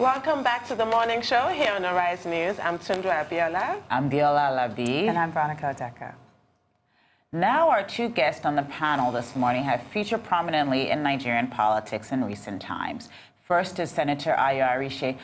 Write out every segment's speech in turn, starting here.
Welcome back to the morning show here on Arise News. I'm Tundu Abiola. I'm Biola Alabi. And I'm Veronica Odeka. Now our two guests on the panel this morning have featured prominently in Nigerian politics in recent times. First is Senator Ayo Arise,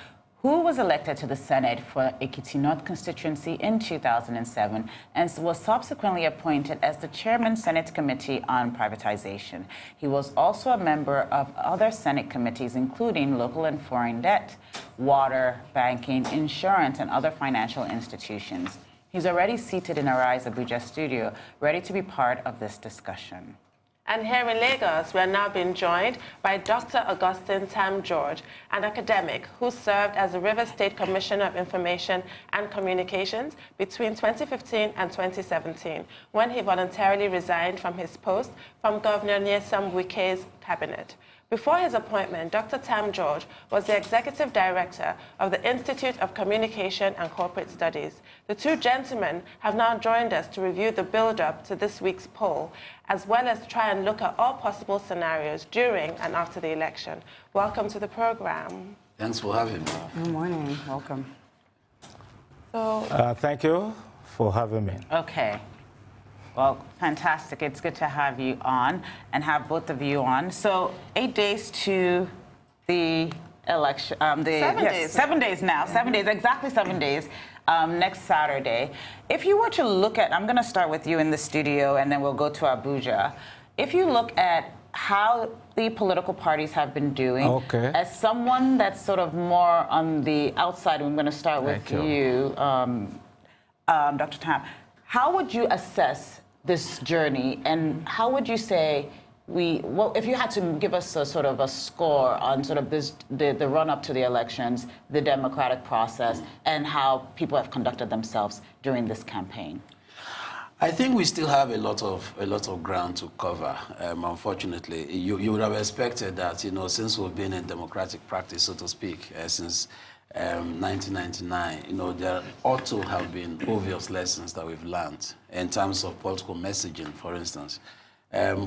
who was elected to the Senate for Ekiti North constituency in 2007 and was subsequently appointed as the chairman Senate Committee on Privatization. He was also a member of other Senate committees, including local and foreign debt, water, banking, insurance, and other financial institutions. He's already seated in Arise Abuja studio, ready to be part of this discussion. And here in Lagos, we are now being joined by Dr. Augustine Tam-George, an academic who served as the Rivers State Commissioner of Information and Communications between 2015 and 2017, when he voluntarily resigned from his post from Governor Nyesom Wike's cabinet. Before his appointment, Dr. Tam-George was the executive director of the Institute of Communication and Corporate Studies. The two gentlemen have now joined us to review the build-up to this week's poll, as well as try and look at all possible scenarios during and after the election. Welcome to the program. Thanks for having me. Good morning. Welcome. So, thank you for having me. Okay. Well, fantastic. It's good to have you on and have both of you on. So 8 days to the election. 7 days. 7 days now. 7 days, exactly 7 days. Next Saturday. If you were to look at, I'm going to start with you in the studio and then we'll go to Abuja. If you look at how the political parties have been doing, as someone that's sort of more on the outside, I'm going to start with you, Dr. Tam. How would you assess this journey, and how would you say if you had to give us a sort of a score on sort of the run-up to the elections, the democratic process, and how people have conducted themselves during this campaign? I think we still have a lot of ground to cover. Unfortunately, you would have expected that, you know, since we've been in democratic practice, so to speak, since 1999, you know, there ought to have been obvious lessons that we've learned in terms of political messaging, for instance.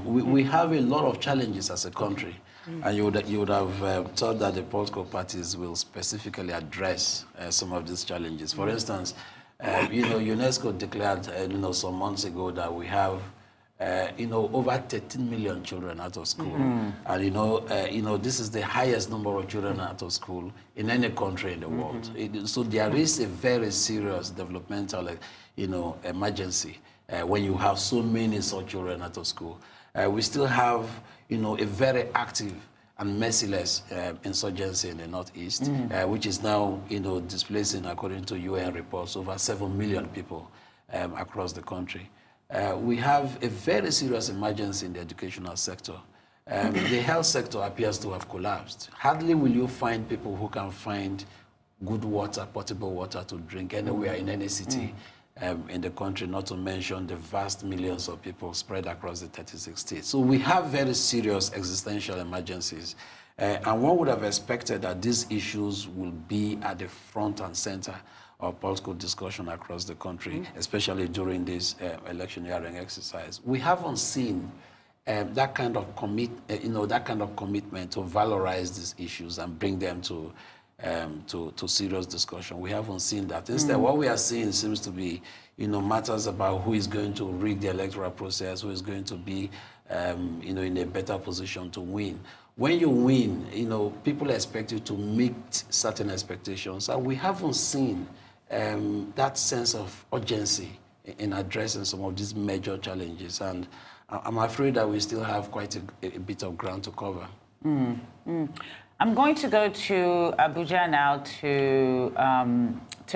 We have a lot of challenges as a country, and you would have thought that the political parties will specifically address some of these challenges. For instance, you know, UNESCO declared, you know, some months ago that we have you know, over 13 million children out of school. And, you know, this is the highest number of children out of school in any country in the world. So there is a very serious developmental, you know, emergency when you have so many such children out of school. We still have, you know, a very active and merciless insurgency in the Northeast, which is now, you know, displacing, according to UN reports, over 7 million people across the country. We have a very serious emergency in the educational sector. The health sector appears to have collapsed. Hardly will you find people who can find good water, potable water to drink anywhere in any city in the country, not to mention the vast millions of people spread across the 36 states. So we have very serious existential emergencies. And one would have expected that these issues will be at the front and center of political discussion across the country, especially during this electioneering exercise. We haven't seen that kind of commitment to valorize these issues and bring them to serious discussion. We haven't seen that. Instead, what we are seeing seems to be, you know, matters about who is going to rig the electoral process, who is going to be, you know, in a better position to win. When you win, you know, people expect you to meet certain expectations, and we haven't seen that sense of urgency in addressing some of these major challenges. And I'm afraid that we still have quite a bit of ground to cover. I'm going to go to Abuja now to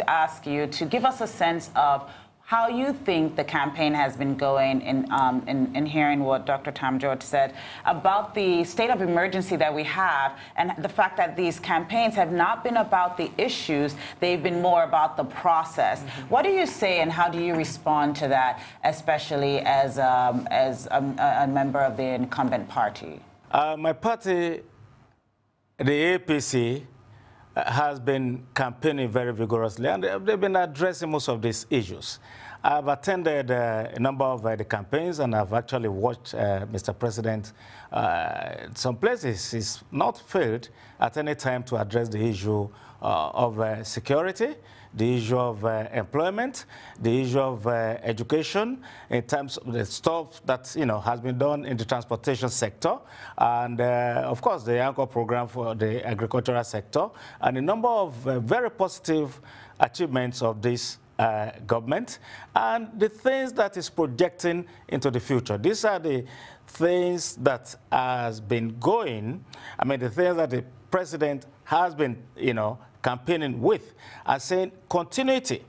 ask you to give us a sense of how you think the campaign has been going in hearing what Dr. Tam-George said about the state of emergency that we have and the fact that these campaigns have not been about the issues, they've been more about the process. What do you say and how do you respond to that, especially as a member of the incumbent party? My party, the APC, has been campaigning very vigorously, and they've been addressing most of these issues. I've attended a number of the campaigns, and I've actually watched Mr. President. Some places he's not failed at any time to address the issue of security, the issue of employment, the issue of education, in terms of the stuff that has been done in the transportation sector, and of course the anchor program for the agricultural sector, and a number of very positive achievements of this government, and the things that is projecting into the future. These are the things that has been going. I mean, the things that the president has been, campaigning with, and saying continuity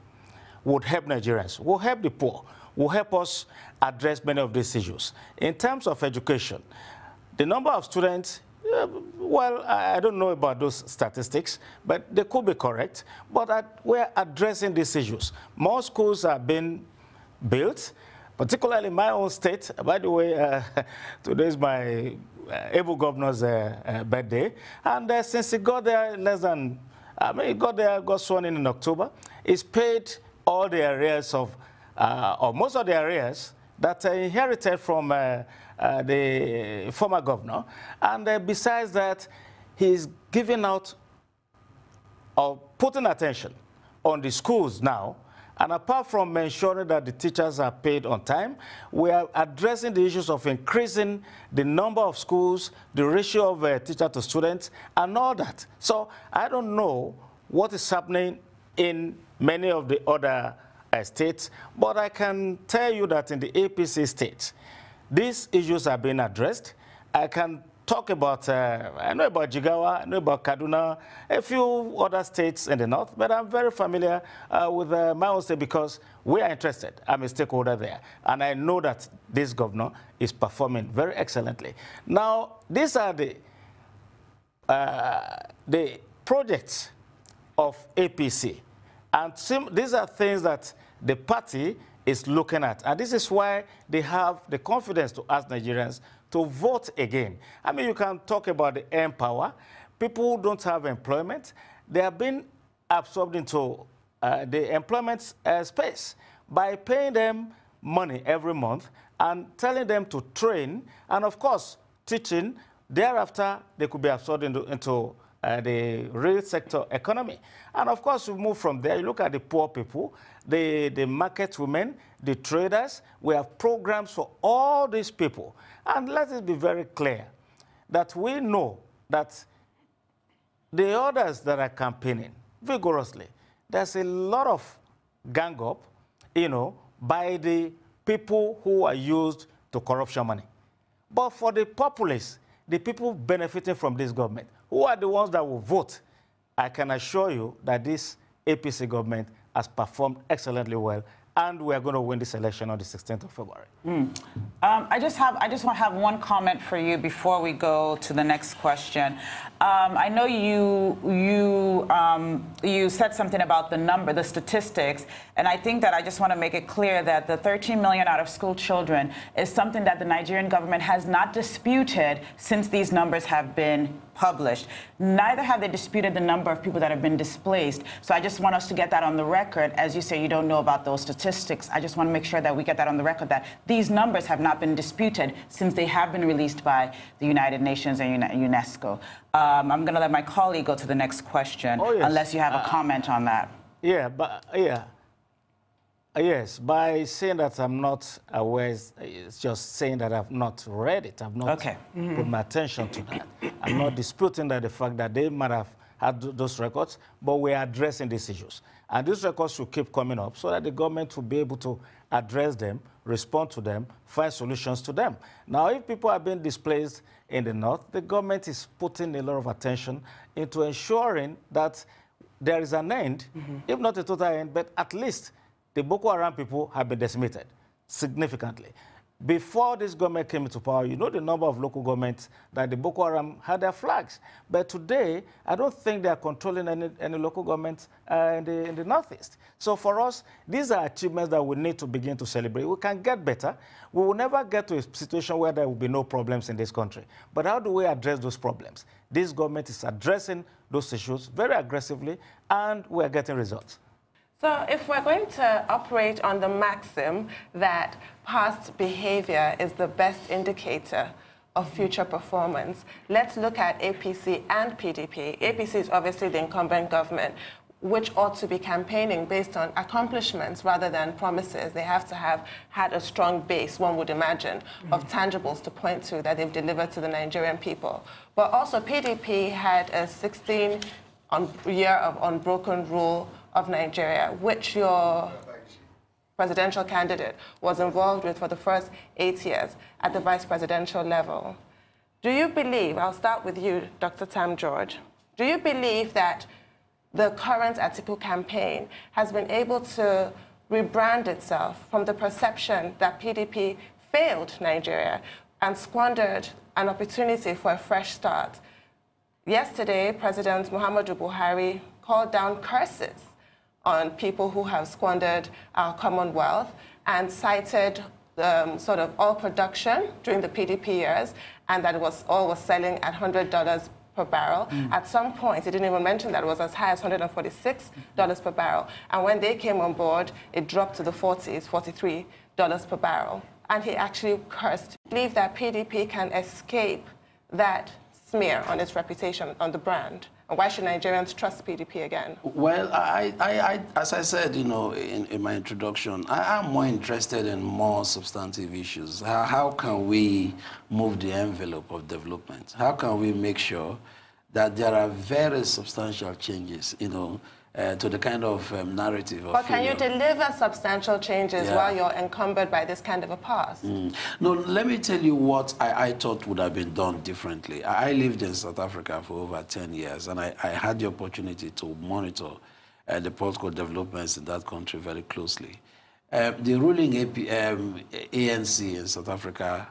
would help Nigerians, will help the poor, will help us address many of these issues. In terms of education, the number of students, well, I don't know about those statistics, but they could be correct. But we're addressing these issues. More schools are being built, particularly in my own state. By the way, today is my able governor's birthday. And since he got there he got sworn in October, he's paid all the arrears of, or most of the arrears that he inherited from the former governor. And besides that, he's giving out or putting attention on the schools now. And apart from ensuring that the teachers are paid on time, we are addressing the issues of increasing the number of schools, the ratio of teacher to students, and all that. So I don't know what is happening in many of the other states, but I can tell you that in the APC states, these issues are being addressed. I can talk about, I know about Jigawa, I know about Kaduna, a few other states in the north, but I'm very familiar with my own state because we are interested. I'm a stakeholder there. And I know that this governor is performing very excellently. Now, these are the projects of APC. And these are things that the party is looking at. And this is why they have the confidence to ask Nigerians to vote again. I mean, you can talk about the empower. People who don't have employment, they are being absorbed into the employment space by paying them money every month and telling them to train, and of course, teaching. Thereafter, they could be absorbed into the real sector economy. And of course, we move from there. You look at the poor people, the market women, the traders. We have programs for all these people. And let it be very clear that we know that the others that are campaigning vigorously, there's a lot of gang up, by the people who are used to corruption money. But for the populace, the people benefiting from this government, who are the ones that will vote, I can assure you that this APC government has performed excellently well, and we are going to win this election on the 16th of February. I just want to have one comment for you before we go to the next question. I know you said something about the statistics, and I think that I just want to make it clear that the 13 million out-of-school children is something that the Nigerian government has not disputed since these numbers have been published. Neither have they disputed the number of people that have been displaced. So I just want us to get that on the record. As you say, you don't know about those statistics. I just want to make sure that we get that on the record, that these numbers have not been disputed since they have been released by the United Nations and UNESCO. I'm going to let my colleague go to the next question, unless you have a comment on that. Yes, by saying that I'm not aware, it's just saying that I've not read it. I've not put my attention to that. I'm not disputing that the fact that they might have had those records, but we're addressing these issues. And these records should keep coming up so that the government will be able to address them, respond to them, find solutions to them. Now, if people are being displaced in the north, the government is putting a lot of attention into ensuring that there is an end, if not a total end, but at least the Boko Haram people have been decimated significantly. Before this government came into power, you know the number of local governments that the Boko Haram had their flags. But today, I don't think they are controlling any local governments in the Northeast. So for us, these are achievements that we need to begin to celebrate. We can get better. We will never get to a situation where there will be no problems in this country. But how do we address those problems? This government is addressing those issues very aggressively, and we are getting results. So if we're going to operate on the maxim that past behavior is the best indicator of future performance, let's look at APC and PDP. APC is obviously the incumbent government, which ought to be campaigning based on accomplishments rather than promises. They have to have had a strong base, one would imagine, of tangibles to point to that they've delivered to the Nigerian people. But also PDP had a 16-year of unbroken rule of Nigeria, which your presidential candidate was involved with for the first 8 years at the vice presidential level. Do you believe, I'll start with you, Dr. Tam-George, do you believe that the current Atiku campaign has been able to rebrand itself from the perception that PDP failed Nigeria and squandered an opportunity for a fresh start? Yesterday, President Muhammadu Buhari called down curses on people who have squandered our commonwealth and cited sort of oil production during the PDP years, and that oil was selling at $100 per barrel. At some point, he didn't even mention that it was as high as $146 per barrel. And when they came on board, it dropped to the 40s, $43 per barrel. And he actually cursed. I believe that PDP can escape that smear on its reputation, on the brand. And why should Nigerians trust PDP again? Well, as I said, you know, in my introduction, I am more interested in more substantive issues. How can we move the envelope of development? How can we make sure that there are very substantial changes, you know, to the kind of narrative of But can you deliver substantial changes while you're encumbered by this kind of a past? No, let me tell you what I thought would have been done differently. I lived in South Africa for over 10 years, and I had the opportunity to monitor the political developments in that country very closely. The ruling ANC in South Africa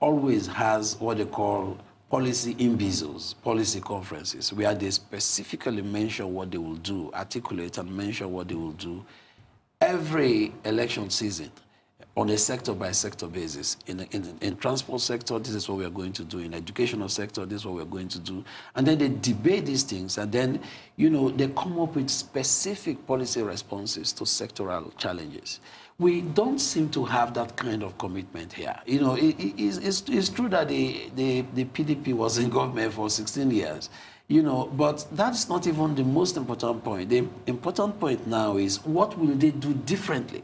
always has what they call policy imbeciles, policy conferences, where they specifically mention what they will do, articulate and mention what they will do every election season on a sector-by-sector basis. In transport sector, this is what we are going to do. In educational sector, this is what we are going to do. And then they debate these things, and then, you know, they come up with specific policy responses to sectoral challenges. We don't seem to have that kind of commitment here. You know, it's true that the PDP was in government for 16 years, you know, but that's not even the most important point. The important point now is, what will they do differently?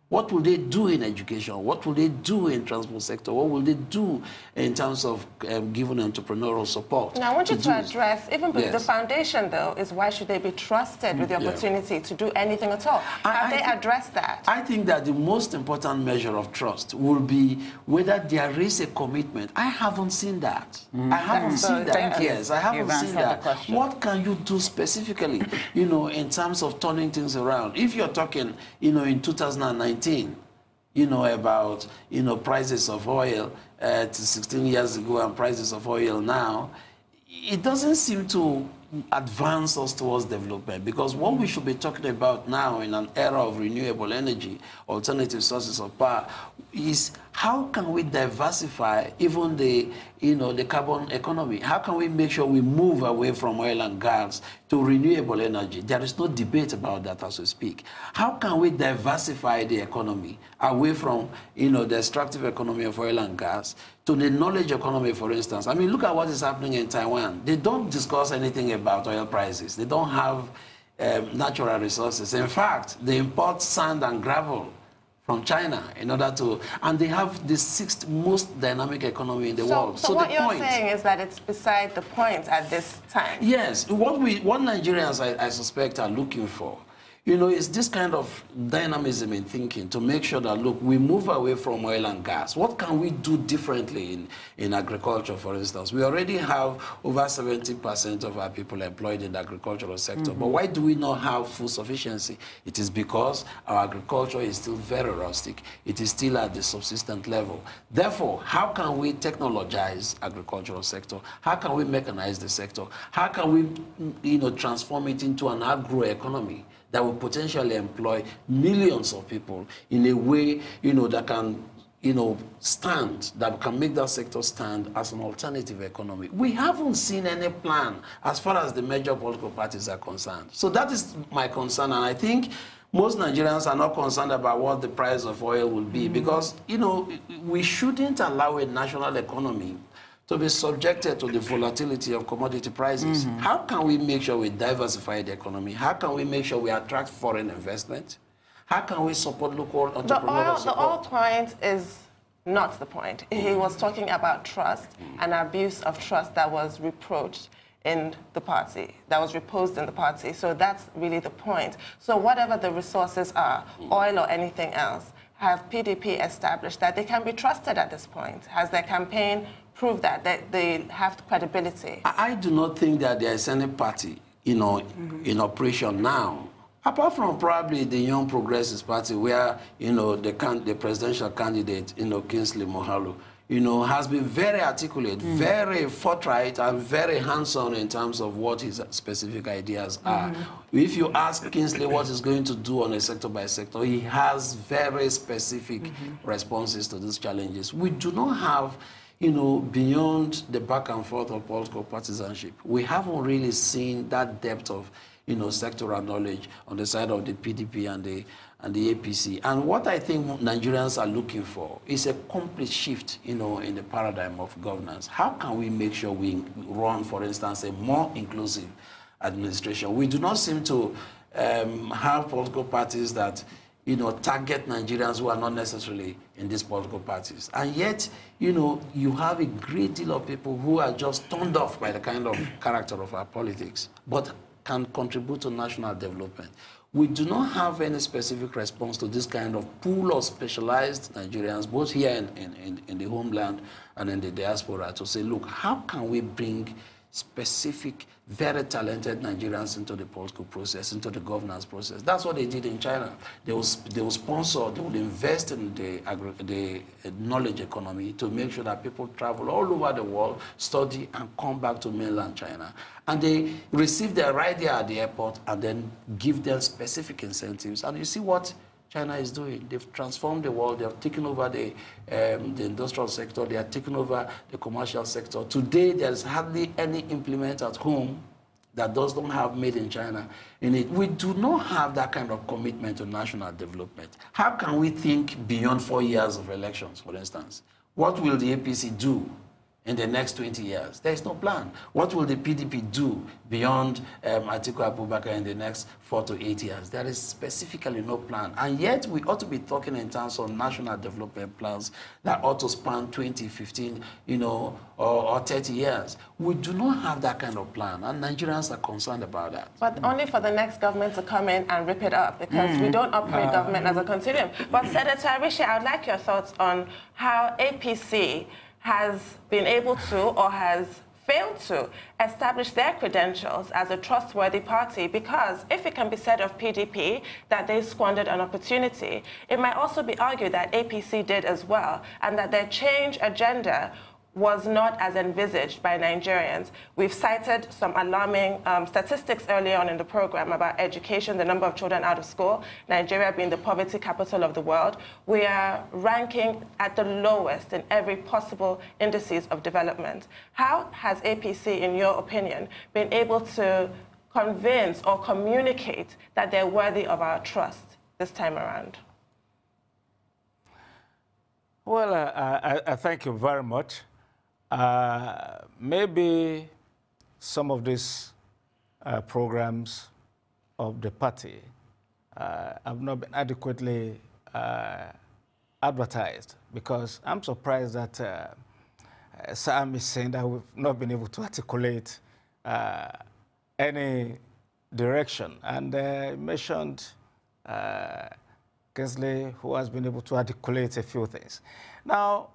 What will they do in education? What will they do in transport sector? What will they do in terms of giving entrepreneurial support? Now, I want you to address, even the foundation, though, is why should they be trusted with the opportunity to do anything at all? Have they addressed that? I think that the most important measure of trust will be whether there is a commitment. I haven't seen that. I haven't seen that. Yes, I haven't seen that. What can you do specifically, you know, in terms of turning things around? If you're talking, you know, in 2019, you know, about, you know, prices of oil to 16 years ago and prices of oil now, it doesn't seem to advance us towards development, because what we should be talking about now in an era of renewable energy, alternative sources of power, is how can we diversify even the, you know, the carbon economy? How can we make sure we move away from oil and gas to renewable energy? There is no debate about that as we speak. How can we diversify the economy away from, you know, the extractive economy of oil and gas to the knowledge economy, for instance? I mean, look at what is happening in Taiwan. They don't discuss anything about oil prices. They don't have natural resources. In fact, they import sand and gravel from China in order to, and they have the 6th most dynamic economy in the world. So what you're saying is that it's beside the point at this time. Yes, what Nigerians, I suspect, are looking for, you know, is this kind of dynamism in thinking to make sure that, look, we move away from oil and gas. What can we do differently in agriculture, for instance? We already have over 70% of our people employed in the agricultural sector. But why do we not have food sufficiency? It is because our agriculture is still very rustic. It is still at the subsistent level. Therefore, how can we technologize agricultural sector? How can we mechanize the sector? How can we, you know, transform it into an agro-economy that will potentially employ millions of people in a way, you know, that can stand that can make that sector stand as an alternative economy. We haven't seen any plan as far as the major political parties are concerned. So that is my concern, and I think most Nigerians are not concerned about what the price of oil will be because, we shouldn't allow a national economy to be subjected to the volatility of commodity prices. How can we make sure we diversify the economy? How can we make sure we attract foreign investment? How can we support local entrepreneurs? The oil point is not the point. He was talking about trust and abuse of trust that was reproached in the party, that was reposed in the party. So that's really the point. So whatever the resources are, oil or anything else, have PDP established that they can be trusted at this point? Has their campaign proved that they have credibility? I do not think that there is any party, in operation now, apart from probably the Young Progressives Party, where, the presidential candidate, Kingsley Moghalu, has been very articulate, very forthright, and very hands-on in terms of what his specific ideas are. If you ask Kingsley what he's going to do on a sector-by-sector, he has very specific responses to these challenges. We do not have, beyond the back and forth of political partisanship, we haven't really seen that depth of sectoral knowledge on the side of the PDP and the APC. And what I think Nigerians are looking for is a complete shift, in the paradigm of governance. How can we make sure we run, for instance, a more inclusive administration? We do not seem to have political parties that, target Nigerians who are not necessarily in these political parties. And yet, you have a great deal of people who are just turned off by the kind of character of our politics, but can contribute to national development. We do not have any specific response to this kind of pool of specialized Nigerians, both here in the homeland and in the diaspora, to say, look, how can we bring specific, very talented Nigerians into the political process, into the governance process? That's what they did in China. They will sponsor, they will invest in the knowledge economy to make sure that people travel all over the world, study, and come back to mainland China. And they receive their ride there at the airport and then give them specific incentives. And you see what China is doing. They've transformed the world. They have taken over the industrial sector. They have taken over the commercial sector. Today, there's hardly any implement at home that does not have made in China in it. We do not have that kind of commitment to national development. How can we think beyond 4 years of elections, for instance? What will the APC do in the next 20 years? There is no plan. What will the PDP do beyond Atiku Abubakar in the next 4 to 8 years? There is specifically no plan. And yet we ought to be talking in terms of national development plans that ought to span 20, 15, or 30 years. We do not have that kind of plan, and Nigerians are concerned about that. But only for the next government to come in and rip it up, because we don't operate government as a continuum. But Senator Arishi, I would like your thoughts on how APC has been able to, or has failed to, establish their credentials as a trustworthy party, because if it can be said of PDP that they squandered an opportunity, it might also be argued that APC did as well, and that their change agenda was not as envisaged by Nigerians. We've cited some alarming statistics earlier on in the program about education, the number of children out of school, Nigeria being the poverty capital of the world. We are ranking at the lowest in every possible indices of development. How has APC, in your opinion, been able to convince or communicate that they're worthy of our trust this time around? Well, I thank you very much. Maybe some of these programs of the party have not been adequately advertised, because I'm surprised that Sam is saying that we've not been able to articulate any direction. And mentioned Kingsley, who has been able to articulate a few things. Now,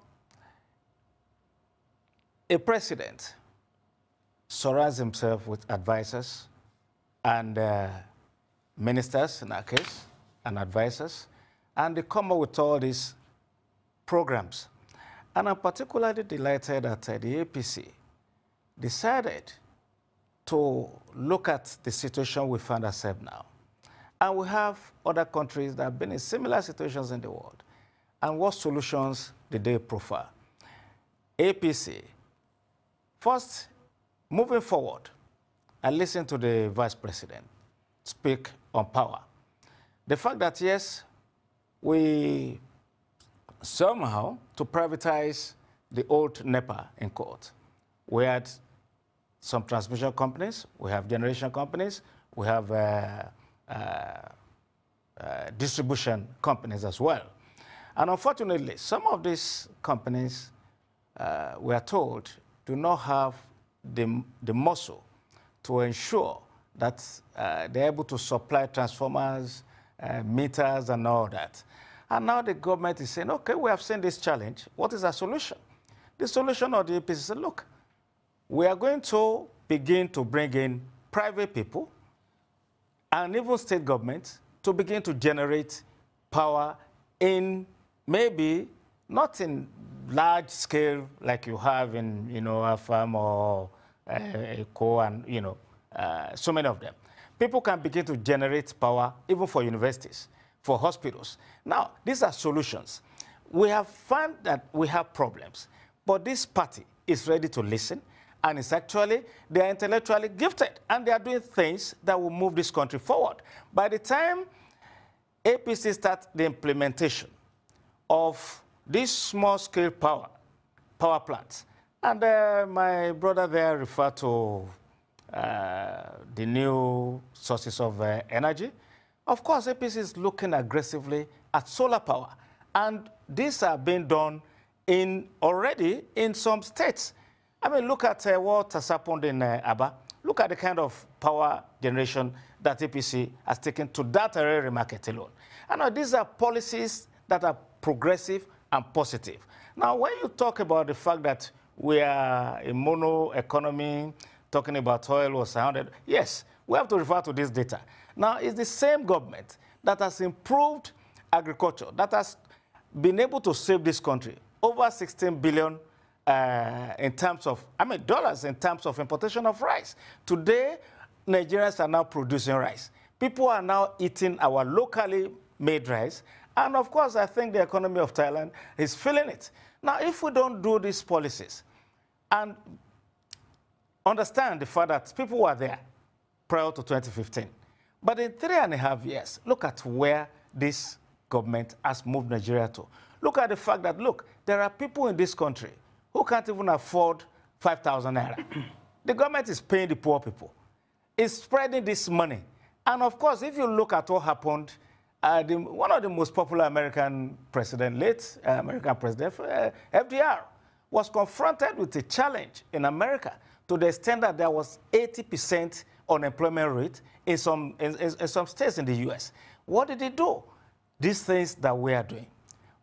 a president surrounds himself with advisors and ministers, in our case, and advisors, and they come up with all these programs. And I'm particularly delighted that the APC decided to look at the situation we find ourselves now. And we have other countries that have been in similar situations in the world. And what solutions the day profile. APC, first, moving forward, I listened to the Vice President speak on power. The fact that, yes, we somehow to privatize the old NEPA in court. We had some transmission companies, we have generation companies, we have distribution companies as well. And unfortunately, some of these companies, we are told, do not have the muscle to ensure that they're able to supply transformers, meters, and all that. And now the government is saying, okay, we have seen this challenge. What is our solution? The solution of the APC is, look, we are going to begin to bring in private people and even state governments to begin to generate power in maybe not in large scale like you have in, AFAM or ECO and, so many of them. People can begin to generate power even for universities, for hospitals. Now, these are solutions. We have found that we have problems, but this party is ready to listen, and it's actually, they are intellectually gifted, and they are doing things that will move this country forward. By the time APC starts the implementation of these small-scale power plants, and my brother there referred to the new sources of energy. Of course, APC is looking aggressively at solar power, and these are being done already in some states. I mean, look at what has happened in Aba. Look at the kind of power generation that APC has taken to that area market alone. And these are policies that are progressive and positive. Now, when you talk about the fact that we are a mono economy, talking about oil was 100, yes, we have to refer to this data. Now, it's the same government that has improved agriculture, that has been able to save this country over 16 billion in terms of, dollars in terms of importation of rice. Today, Nigerians are now producing rice. People are now eating our locally made rice. And of course, I think the economy of Thailand is feeling it. Now, if we don't do these policies and understand the fact that people were there prior to 2015, but in 3.5 years, look at where this government has moved Nigeria to. Look at the fact that, look, there are people in this country who can't even afford 5,000 naira. The government is paying the poor people. It's spreading this money. And of course, if you look at what happened, one of the most popular American president, late American president, FDR, was confronted with a challenge in America to the extent that there was 80% unemployment rate in some states in the US. What did he do? These things that we are doing,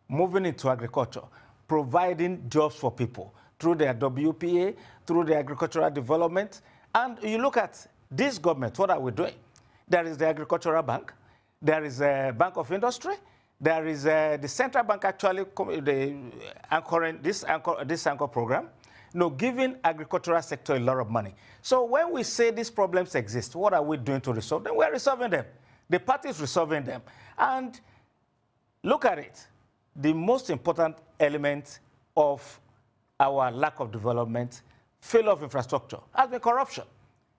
moving into agriculture, providing jobs for people through their WPA, through the agricultural development. And you look at this government, what are we doing? There is the Agricultural Bank, there is a Bank of Industry, there is the Central Bank actually anchoring this anchor program, giving agricultural sector a lot of money. So when we say these problems exist, what are we doing to resolve them? We are resolving them. The party is resolving them. And look at it. The most important element of our lack of development, failure of infrastructure, has been corruption.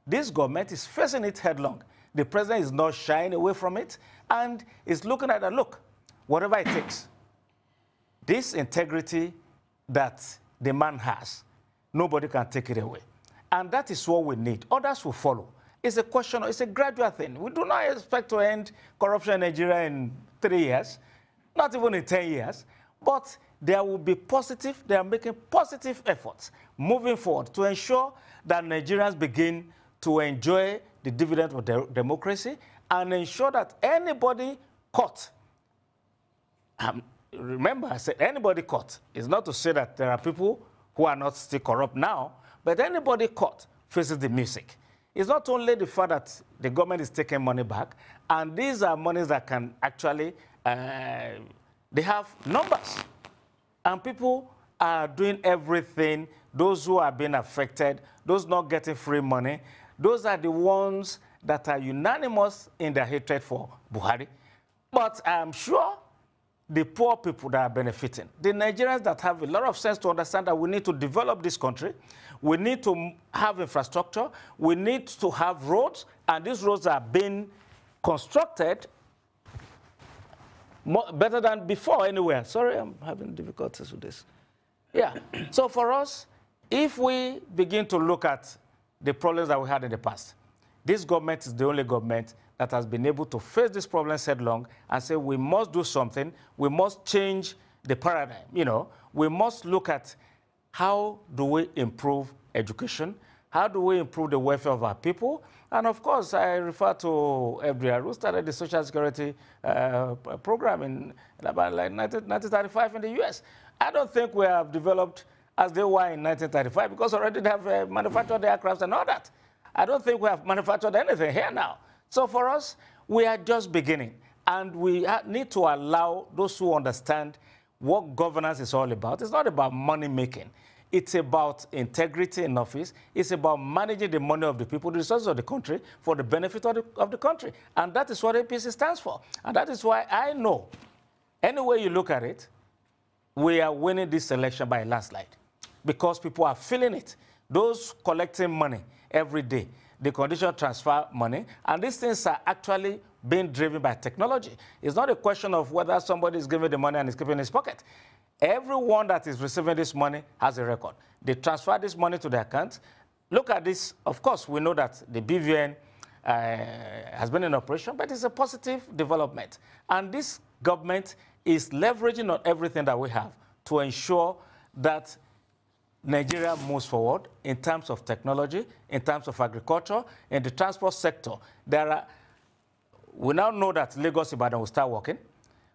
This government is facing it headlong. The president is not shying away from it and is looking at it, look, whatever it takes. This integrity that the man has, nobody can take it away. And that is what we need. Others will follow. It's a question, it's a gradual thing. We do not expect to end corruption in Nigeria in 3 years, not even in 10 years, but there will be positive, they are making positive efforts moving forward to ensure that Nigerians begin to enjoy the dividend of democracy and ensure that anybody caught, remember I said anybody caught, is not to say that there are people who are not still corrupt now, but anybody caught faces the music. It's not only the fact that the government is taking money back, and these are monies that can actually, they have numbers. And people are doing everything. Those who are being affected, those not getting free money, those are the ones that are unanimous in their hatred for Buhari. But I'm sure the poor people that are benefiting. The Nigerians that have a lot of sense to understand that we need to develop this country, we need to have infrastructure, we need to have roads, and these roads are being constructed better than before anywhere. Sorry, I'm having difficulties with this. Yeah, so for us, if we begin to look at the problems that we had in the past, this government is the only government that has been able to face this problem headlong and say we must do something, we must change the paradigm. You know, we must look at how do we improve education, how do we improve the welfare of our people, and of course I refer to FDR, who started the Social Security program in about like 1935 in the US. I don't think we have developed as they were in 1935 because already they have manufactured the aircraft and all that. I don't think we have manufactured anything here now. So for us, we are just beginning, and we need to allow those who understand what governance is all about. It's not about money making. It's about integrity in office. It's about managing the money of the people, the resources of the country, for the benefit of the country. And that is what APC stands for. And that is why I know, any way you look at it, we are winning this election by a landslide because people are feeling it. Those collecting money every day, the conditional transfer money, and these things are actually being driven by technology. It's not a question of whether somebody is giving the money and is keeping in his pocket. Everyone that is receiving this money has a record. They transfer this money to their account. Look at this. Of course, we know that the BVN has been in operation, but it's a positive development. And this government is leveraging on everything that we have to ensure that Nigeria moves forward in terms of technology, in terms of agriculture, in the transport sector. We now know that Lagos-Ibadan will start working.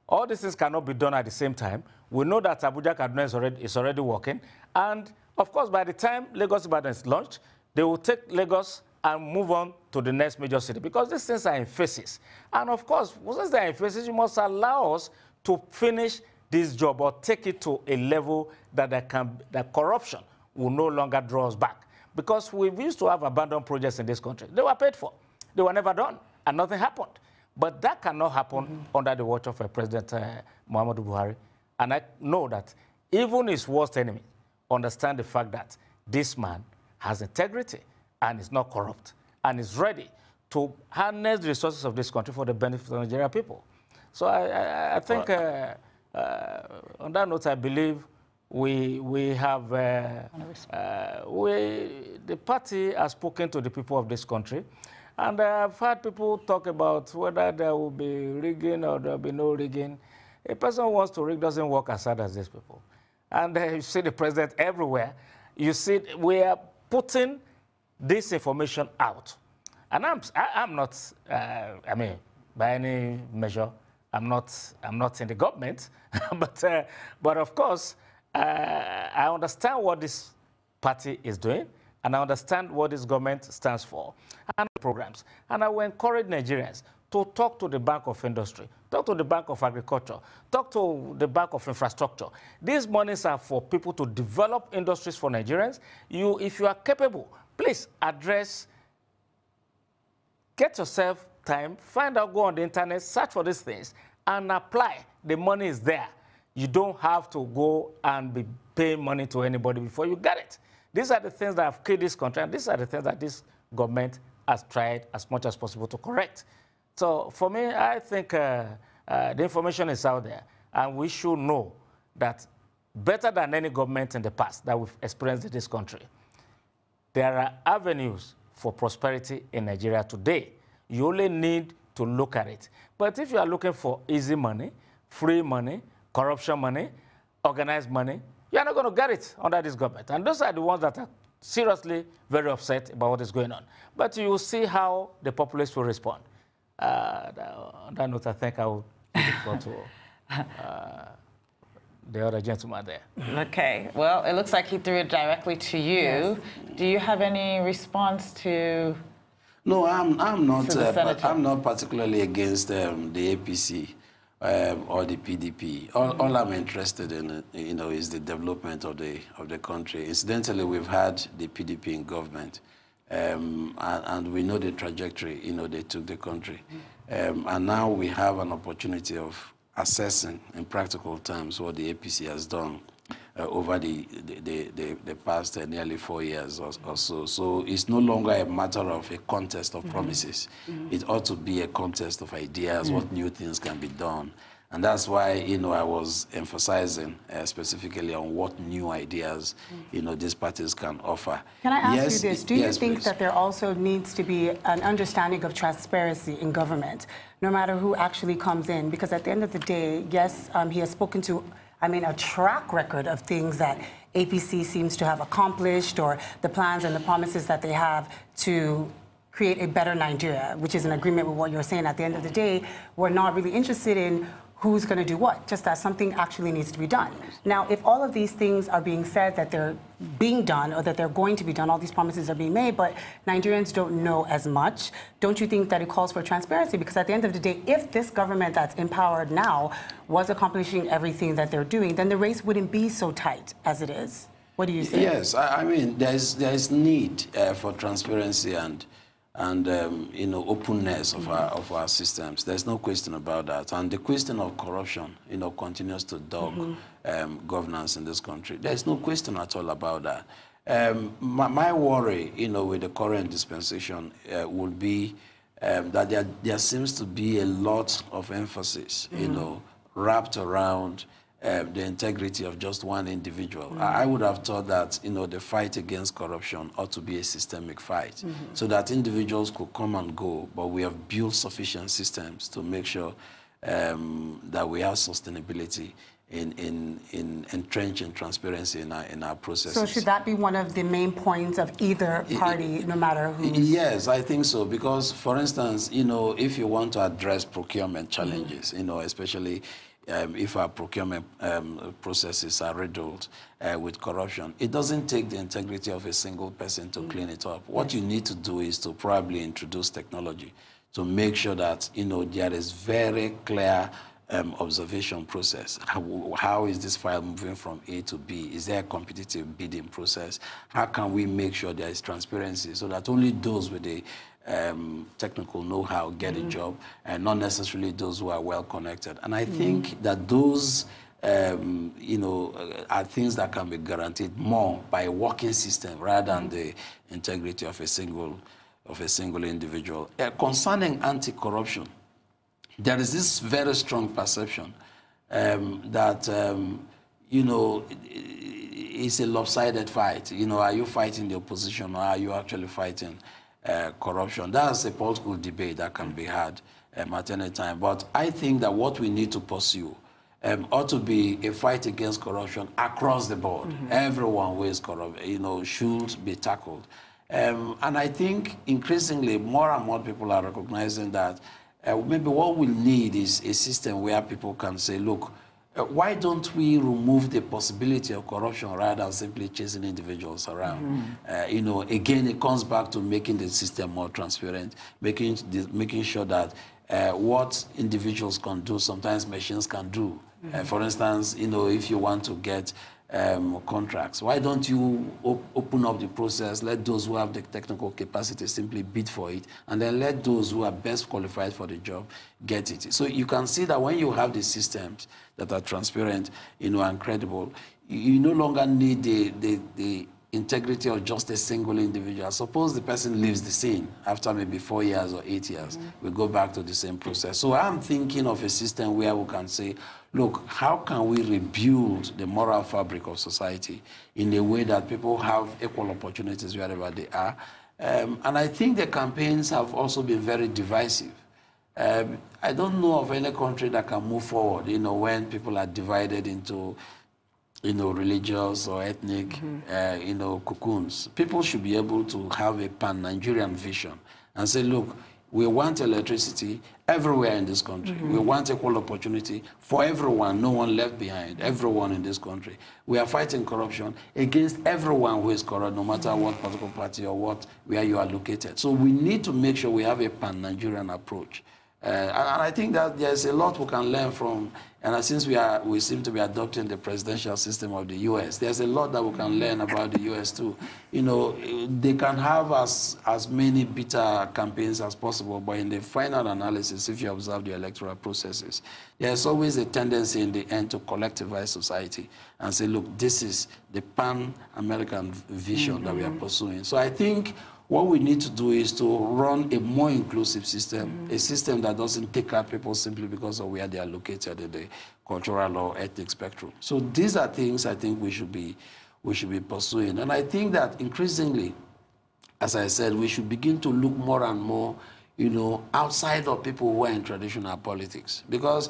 All these things cannot be done at the same time. We know that Abuja-Kaduna is already working. And, of course, by the time Lagos-Ibadan is launched, they will take Lagos and move on to the next major city because these things are in phases. And, of course, since they are in phases, you must allow us to finish this job or take it to a level that that corruption will no longer draw us back. Because we used to have abandoned projects in this country. They were paid for. They were never done, and nothing happened. But that cannot happen under the watch of President Muhammadu Buhari. And I know that even his worst enemy understand the fact that this man has integrity and is not corrupt and is ready to harness the resources of this country for the benefit of the Nigerian people. So I think... on that note, I believe we have, the party has spoken to the people of this country. And I've heard people talk about whether there will be rigging or there will be no rigging. A person who wants to rig doesn't work as hard as these people. And you see the president everywhere. You see, we are putting this information out. And I'm not, I mean, by any measure, I'm not in the government, but of course, I understand what this party is doing, and I understand what this government stands for, and programs. And I will encourage Nigerians to talk to the Bank of Industry, talk to the Bank of Agriculture, talk to the Bank of Infrastructure. These monies are for people to develop industries for Nigerians. If you are capable, please get yourself time, find out, go on the internet, search for these things, and apply. The money is there. You don't have to go and be paying money to anybody before you get it. These are the things that have killed this country, and these are the things that this government has tried as much as possible to correct. So for me, I think the information is out there, and we should know that better than any government in the past that we've experienced in this country, there are avenues for prosperity in Nigeria today. You only need to look at it. But if you are looking for easy money, free money, corruption money, organized money, you are not going to get it under this government. And those are the ones that are seriously very upset about what is going on. But you will see how the populace will respond. On that note, I think I will give it floor to the other gentleman there. Okay. Well, it looks like he threw it directly to you. Yes. Do you have any response to... No, I'm not particularly against the APC or the PDP. All I'm interested in, is the development of the country. Incidentally, we've had the PDP in government, and we know the trajectory, they took the country. And now we have an opportunity of assessing in practical terms what the APC has done over the past nearly 4 years or so. So it's no longer a matter of a contest of promises. It ought to be a contest of ideas, what new things can be done. And that's why, you know, I was emphasizing specifically on what new ideas, you know, these parties can offer. Can I ask you this? Do you think please. that there also needs to be an understanding of transparency in government, no matter who actually comes in? Because at the end of the day, yes, he has spoken to, I mean, a track record of things that APC seems to have accomplished, or the plans and the promises that they have to create a better Nigeria, which is in agreement with what you're saying. At the end of the day, we're not really interested in who's going to do what, just that something actually needs to be done. Now, if all of these things are being said that they're being done or that they're going to be done, all these promises are being made, but Nigerians don't know as much, don't you think that it calls for transparency? Because at the end of the day, if this government that's empowered now was accomplishing everything that they're doing, then the race wouldn't be so tight as it is. What do you say? Yes, I mean, there's need for transparency and you know, openness of our systems. There's no question about that. And the question of corruption, you know, continues to dog governance in this country. There's no question at all about that. My worry, you know, with the current dispensation would be that there seems to be a lot of emphasis, you know, wrapped around the integrity of just one individual. I would have thought that, you know, the fight against corruption ought to be a systemic fight, so that individuals could come and go, but we have built sufficient systems to make sure that we have sustainability in entrenching transparency in our processes. So should that be one of the main points of either party, no matter who? Yes, I think so, because, for instance, you know, if you want to address procurement challenges, you know, especially if our procurement processes are riddled with corruption, it doesn't take the integrity of a single person to clean it up. What you need to do is to probably introduce technology to make sure that, you know, there is very clear observation process. How is this file moving from A to B? Is there a competitive bidding process? How can we make sure there is transparency so that only those with the technical know-how get a job, and not necessarily those who are well connected? And I think that those you know, are things that can be guaranteed more by a working system rather than the integrity of a single individual. Concerning anti-corruption, there is this very strong perception that you know, it's a lopsided fight. You know, are you fighting the opposition, or are you actually fighting corruption? That's a political debate that can be had at any time. But I think that what we need to pursue ought to be a fight against corruption across the board. Everyone who is corrupt, you know, should be tackled. And I think increasingly more and more people are recognizing that maybe what we need is a system where people can say, look, why don't we remove the possibility of corruption rather than simply chasing individuals around? You know, again, it comes back to making the system more transparent, making sure that what individuals can do, sometimes machines can do. For instance, you know, if you want to get contracts, why don't you open up the process, let those who have the technical capacity simply bid for it, and then let those who are best qualified for the job get it. So you can see that when you have the systems that are transparent, you know, and credible, you no longer need the integrity of just a single individual. Suppose the person leaves the scene after maybe 4 years or 8 years, we go back to the same process. So I'm thinking of a system where we can say, look, how can we rebuild the moral fabric of society in a way that people have equal opportunities wherever they are? And I think the campaigns have also been very divisive. I don't know of any country that can move forward, you know, when people are divided into, you know, religious or ethnic, you know, cocoons. People should be able to have a pan-Nigerian vision and say, look, we want electricity everywhere in this country. We want equal opportunity for everyone, no one left behind, everyone in this country. We are fighting corruption against everyone who is corrupt, no matter what political party or where you are located. So we need to make sure we have a pan-Nigerian approach And I think that there's a lot we can learn from, and since we seem to be adopting the presidential system of the U.S., there's a lot that we can learn about the U.S. too. You know, they can have as many bitter campaigns as possible, but in the final analysis, if you observe the electoral processes, there's always a tendency in the end to collectivize society and say, look, this is the pan-American vision that we are pursuing. So I think what we need to do is to run a more inclusive system, a system that doesn't take out people simply because of where they are located in the cultural or ethnic spectrum. So these are things I think we should be pursuing. And I think that increasingly, as I said, we should begin to look more and more, you know, outside of people who are in traditional politics. Because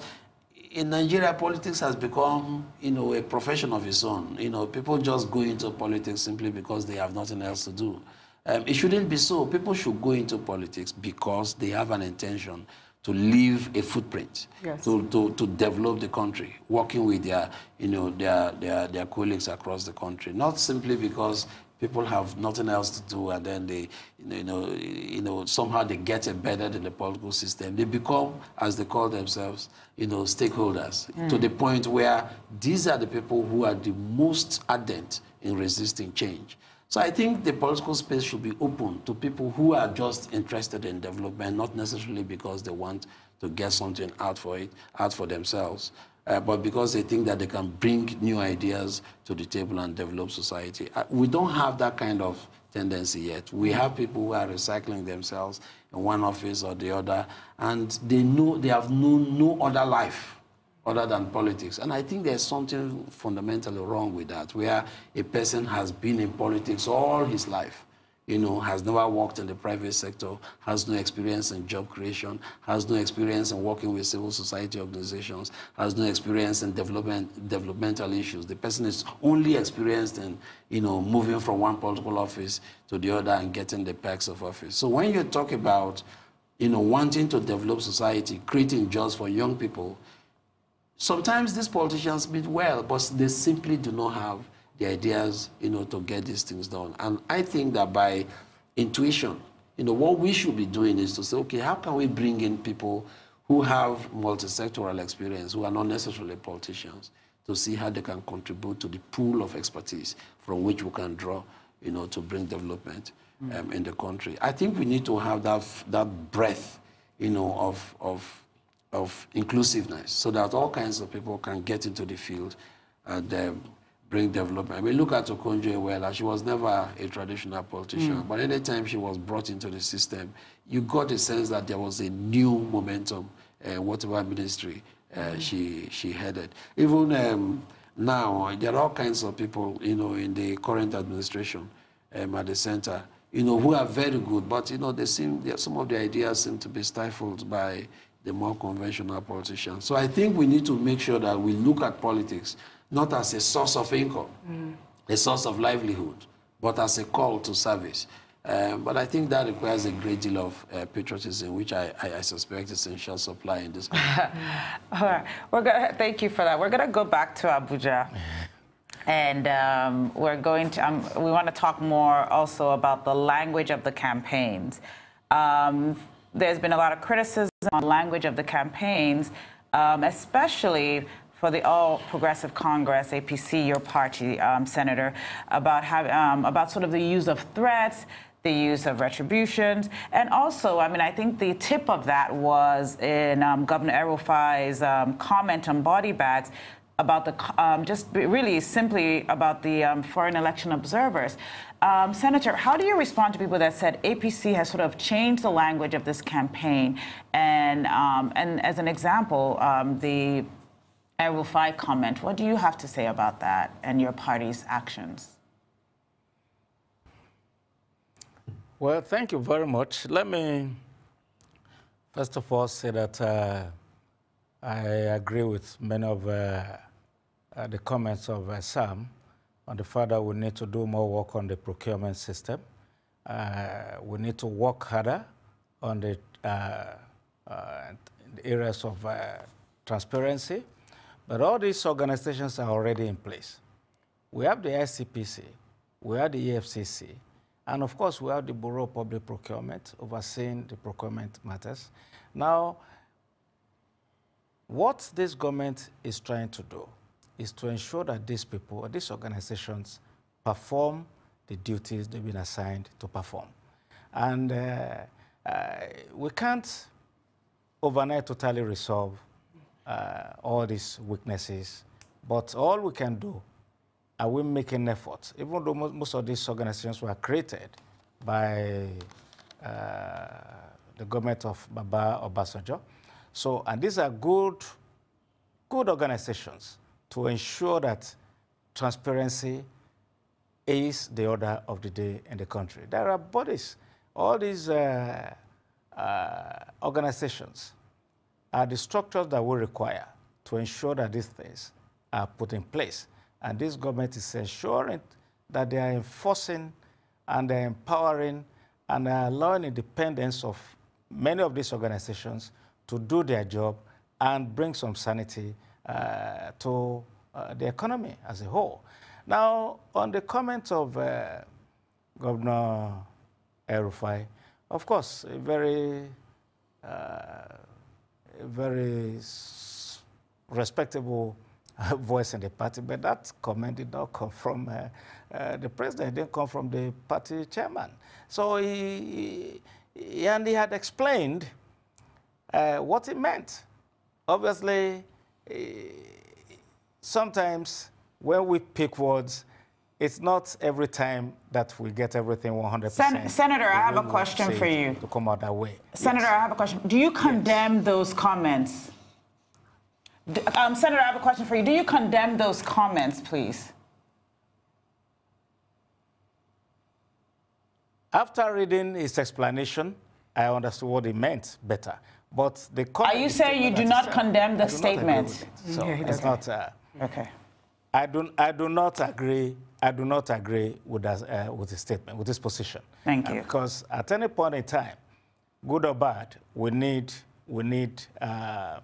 in Nigeria, politics has become, you know, a profession of its own. You know, people just go into politics simply because they have nothing else to do. It shouldn't be so. People should go into politics because they have an intention to leave a footprint, yes, to develop the country, working with their, you know, their colleagues across the country. Not simply because people have nothing else to do and then they, you know, somehow they get embedded in the political system. They become, as they call themselves, you know, stakeholders, to the point where these are the people who are the most ardent in resisting change. So I think the political space should be open to people who are just interested in development, not necessarily because they want to get something out for themselves, but because they think that they can bring new ideas to the table and develop society. We don't have that kind of tendency yet. We have people who are recycling themselves in one office or the other, and they have no other life other than politics. And I think there's something fundamentally wrong with that, where a person has been in politics all his life, you know, has never worked in the private sector, has no experience in job creation, has no experience in working with civil society organizations, has no experience in developmental issues. The person is only experienced in, you know, moving from one political office to the other and getting the perks of office. So when you talk about, you know, wanting to develop society, creating jobs for young people, sometimes these politicians mean well, but they simply do not have the ideas, you know, to get these things done. And I think that by intuition, you know, what we should be doing is to say, okay, how can we bring in people who have multi-sectoral experience, who are not necessarily politicians, to see how they can contribute to the pool of expertise from which we can draw, you know, to bring development in the country. I think we need to have that breadth, you know, of inclusiveness, so that all kinds of people can get into the field and bring development. I mean, look at Okonjo-Iweala. She was never a traditional politician, but any time she was brought into the system, you got a sense that there was a new momentum, whatever ministry she headed. Even now, there are all kinds of people, you know, in the current administration at the center, you know, who are very good, but, you know, some of the ideas seem to be stifled by the more conventional politicians. So I think we need to make sure that we look at politics not as a source of income, a source of livelihood, but as a call to service. But I think that requires a great deal of patriotism, which I suspect is in short supply in this country. All right. Thank you for that. We're going to go back to Abuja. And we're going to, we want to talk more also about the language of the campaigns. There's been a lot of criticism on the language of the campaigns, especially for the All Progressive Congress, APC, your party, Senator, about sort of the use of threats, the use of retributions, and also, I mean, I think the tip of that was in Governor El-Rufai's comment on body bags about the, just really simply about the foreign election observers. Senator, how do you respond to people that said APC has sort of changed the language of this campaign? And as an example, the El-Rufai comment, what do you have to say about that and your party's actions? Well, thank you very much. Let me, first of all, say that I agree with many of the comments of Sam on the fact that we need to do more work on the procurement system. We need to work harder on the areas of transparency. But all these organizations are already in place. We have the SCPC, we have the EFCC, and of course we have the Bureau of Public Procurement overseeing the procurement matters. Now, what this government is trying to do is to ensure that these people, these organizations, perform the duties they've been assigned to perform. And we can't overnight totally resolve all these weaknesses, but all we can do, are we making efforts, even though most of these organizations were created by the government of Baba Obasanjo. So, and these are good organizations to ensure that transparency is the order of the day in the country. There are bodies, all these organizations are the structures that we require to ensure that these things are put in place. And this government is ensuring that they are enforcing and they're empowering and are allowing independence of many of these organizations to do their job and bring some sanity to the economy as a whole. Now, on the comment of Governor El-Rufai, of course, a very respectable voice in the party, but that comment did not come from the president, it didn't come from the party chairman. So he had explained what it meant. Obviously, sometimes when we pick words, it's not every time that we get everything 100%. Senator, I have a question for you. To come out that way. Senator, yes. I have a question. Do you condemn those comments? Senator, I have a question for you. Do you condemn those comments, please? After reading his explanation, I understood what he meant better. But the comment... Are you saying you do not condemn the statement? So it's not... Okay. I do not agree. I do not agree with the statement, with this position. Thank you. Because at any point in time, good or bad, we need the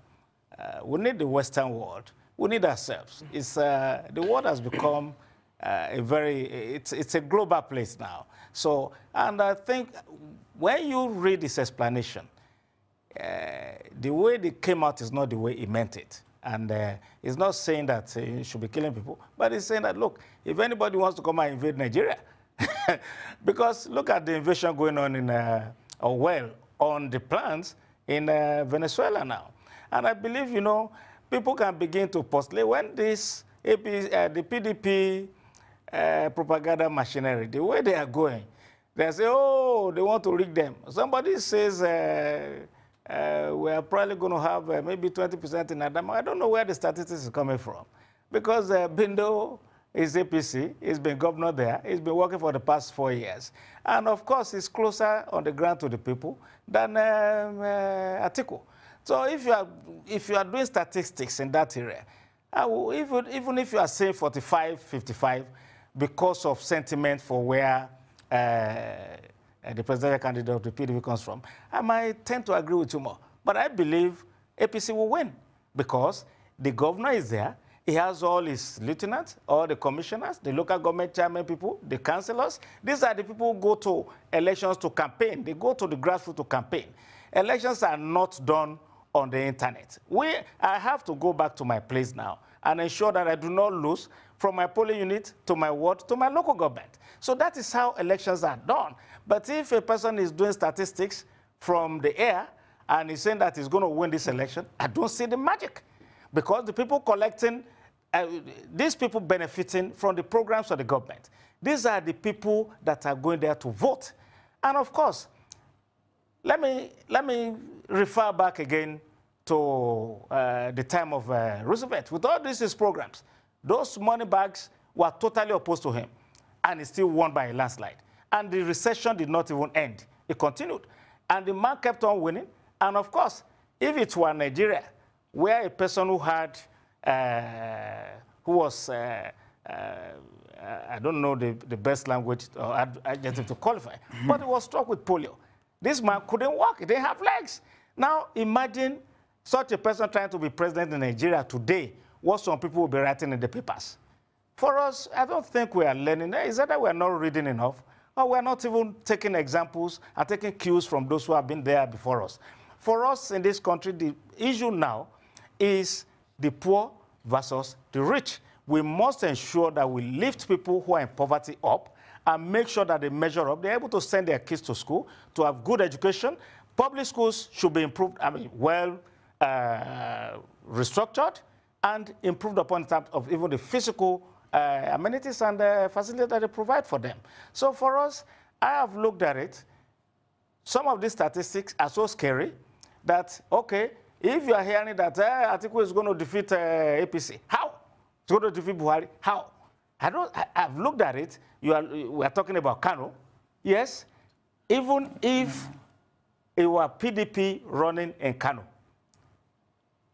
Western world. We need ourselves. It's the world has become it's a global place now. So, and I think when you read this explanation, the way it came out is not the way he meant it. And it's not saying that he should be killing people, but it's saying that, look, if anybody wants to come and invade Nigeria, because look at the invasion going on in, on the plans in Venezuela now. And I believe, you know, people can begin to postulate when this the PDP propaganda machinery, the way they are going, they say, oh, they want to rig them. Somebody says, we are probably going to have maybe 20% in Adama. I don't know where the statistics is coming from. Because Bindo is APC, he's been governor there, he's been working for the past 4 years. And of course, he's closer on the ground to the people than Atiku. So if you are doing statistics in that area, even if you are saying 45, 55, because of sentiment for where the presidential candidate of the PDP comes from, I might tend to agree with you more. But I believe APC will win because the governor is there. He has all his lieutenants, all the commissioners, the local government chairman people, the councillors. These are the people who go to elections to campaign. They go to the grassroots to campaign. Elections are not done on the internet. I have to go back to my place now and ensure that I do not lose from my polling unit to my ward to my local government. So that is how elections are done. But if a person is doing statistics from the air and is saying that he's going to win this election, I don't see the magic. Because the people collecting, these people benefiting from the programs of the government, these are the people that are going there to vote. And of course, let me refer back again to the time of Roosevelt. With all these programs, those money bags were totally opposed to him, and he still won by a landslide. And the recession did not even end. It continued. And the man kept on winning. And of course, if it were Nigeria, where a person who had, who was, I don't know the best language or adjective to qualify, but he was struck with polio. This man couldn't walk. He didn't have legs. Now, imagine such a person trying to be president in Nigeria today, what some people will be writing in the papers. For us, I don't think we are learning. It's either we are not reading enough, or we are not even taking examples and taking cues from those who have been there before us. For us in this country, the issue now is the poor versus the rich. We must ensure that we lift people who are in poverty up and make sure that they measure up. They're able to send their kids to school, to have good education. Public schools should be improved, well restructured and improved upon in terms of even the physical amenities and facilities that they provide for them. So for us, I have looked at it. Some of these statistics are so scary that, okay, if you are hearing that Atiku is going to defeat APC, how? It's going to defeat Buhari, how? I've looked at it. We are talking about Kano. Yes, even if it were PDP running in Kano,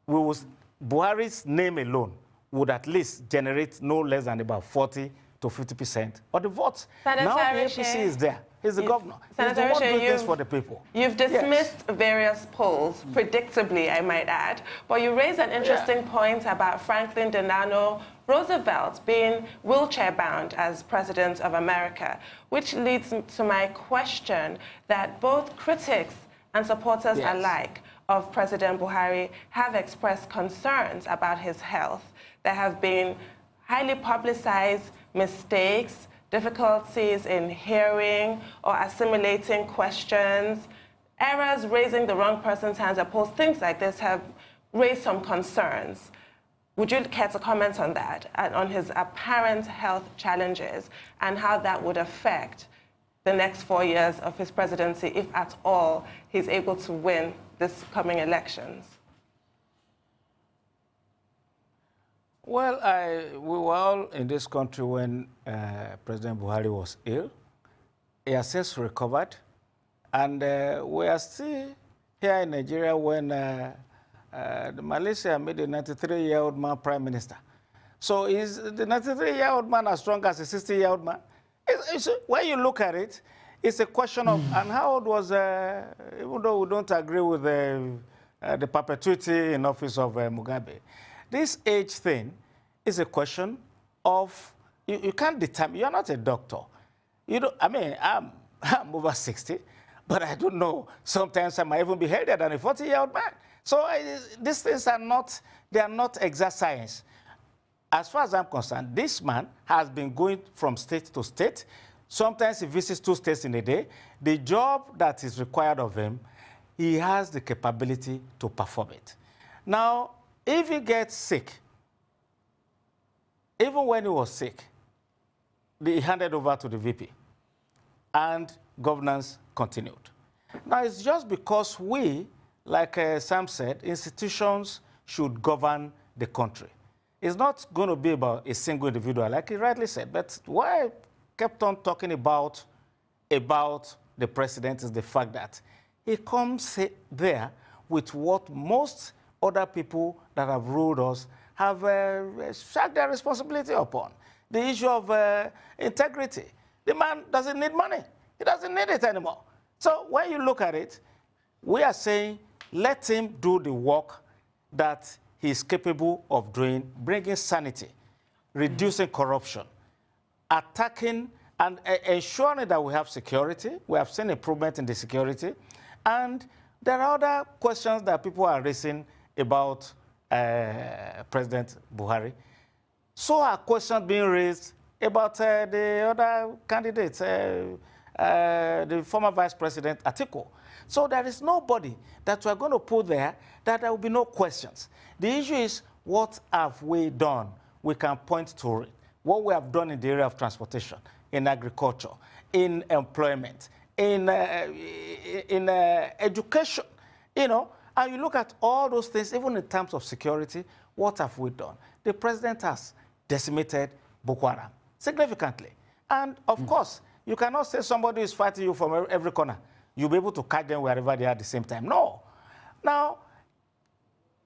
Buhari's name alone would at least generate no less than about 40 to 50% of the votes. Senator now the APC is there. He's the governor. He's the one doing things for the people. You've dismissed various polls, predictably, I might add. But you raised an interesting point about Franklin Delano Roosevelt being wheelchair-bound as President of America, which leads to my question that both critics and supporters alike of President Buhari have expressed concerns about his health. There have been highly publicized mistakes, difficulties in hearing or assimilating questions, errors raising the wrong person's hands opposed. Things like this have raised some concerns. Would you care to comment on that, and on his apparent health challenges and how that would affect the next 4 years of his presidency, if at all he's able to win this coming elections? Well, we were all in this country when President Buhari was ill. He has since recovered. And we are still here in Nigeria when Malaysia made a 93-year-old man prime minister. So is the 93-year-old man as strong as a 60-year-old man? When you look at it, it's a question of, and how old was, even though we don't agree with the perpetuity in office of Mugabe, this age thing is a question of, you can't determine, you're not a doctor. You don't, I mean, I'm over 60, but I don't know, sometimes I might even be healthier than a 40-year-old man. So these things are not, they are not exact science. As far as I'm concerned, this man has been going from state to state. Sometimes he visits 2 states in a day. The job that is required of him, he has the capability to perform it. Now, if he gets sick, even when he was sick, he handed over to the VP, and governance continued. Now, it's just because we, like Sam said, institutions should govern the country. It's not going to be about a single individual, like he rightly said. But why I kept on talking about the president is the fact that he comes there with what most other people that have ruled us have shared their responsibility upon. The issue of integrity. The man doesn't need money. He doesn't need it anymore. So when you look at it, we are saying, let him do the work that he is capable of doing, bringing sanity, reducing corruption, attacking and ensuring that we have security. We have seen improvement in the security. And there are other questions that people are raising about President Buhari. So are questions being raised about the other candidates, the former Vice President Atiku. So there is nobody that we're going to put there that there will be no questions. The issue is, what have we done? We can point to it. What we have done in the area of transportation, in agriculture, in employment, in education, you know, and you look at all those things, even in terms of security, what have we done? The president has decimated Boko Haram significantly. And of course, you cannot say somebody is fighting you from every corner. You'll be able to catch them wherever they are at the same time. No. Now,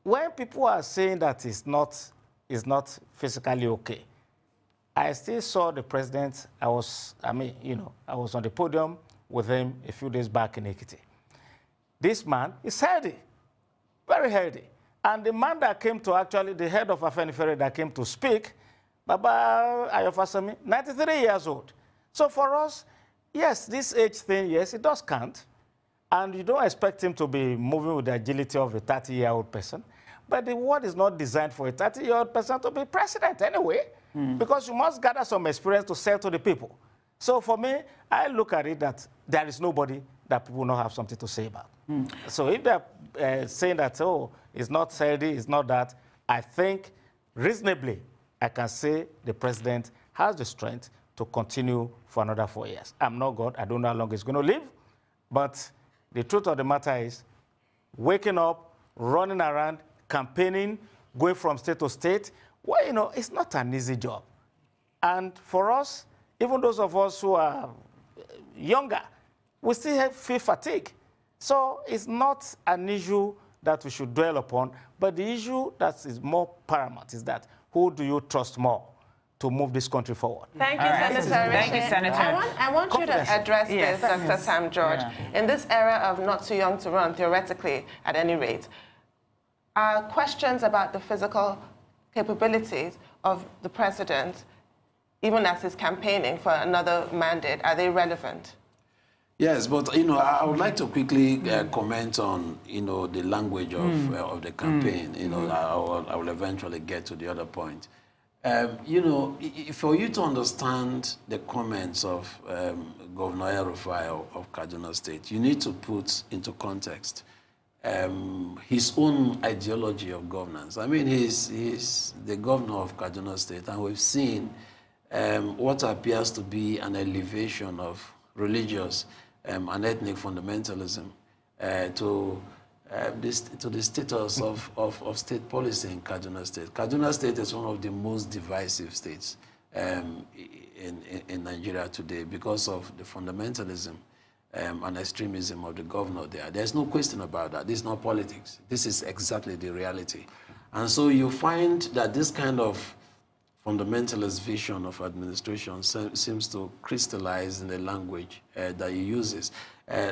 when people are saying that it's not physically okay, I still saw the president. I was on the podium with him a few days back in Ekiti. This man is healthy, very healthy. And the man that came to actually, the head of Afenifere that came to speak, Baba Ayofasami, 93 years old. So for us, yes, this age thing, yes, it does count. And you don't expect him to be moving with the agility of a 30-year-old person. But the world is not designed for a 30-year-old person to be president anyway, because you must gather some experience to sell to the people. So for me, I look at it that there is nobody that people will not have something to say about. So if they're saying that, oh, it's not healthy, it's not that, I think reasonably, I can say the president has the strength to continue for another 4 years. I'm not God, I don't know how long he's going to live, but the truth of the matter is, waking up, running around, campaigning, going from state to state, well, you know, it's not an easy job. And for us, even those of us who are younger, we still feel fatigue. So it's not an issue that we should dwell upon, but the issue that is more paramount is that who do you trust more to move this country forward? Thank you, Senator. Thank you, Senator. I want you to address this, Dr. Tam-George. In this era of not too young to run, theoretically, at any rate, are questions about the physical capabilities of the president, even as he's campaigning for another mandate, are they relevant? Yes, but, you know, I would like to quickly comment on, you know, the language of the campaign. You know, I will eventually get to the other point. You know, for you to understand the comments of Governor El-Rufai of Kaduna State, you need to put into context his own ideology of governance. I mean, he's the governor of Kaduna State, and we've seen what appears to be an elevation of religious and ethnic fundamentalism to the status of state policy in Kaduna State. Kaduna State is one of the most divisive states in Nigeria today because of the fundamentalism and extremism of the governor there. There's no question about that. This is not politics. This is exactly the reality. And so you find that this kind of fundamentalist vision of administration seems to crystallize in the language that he uses.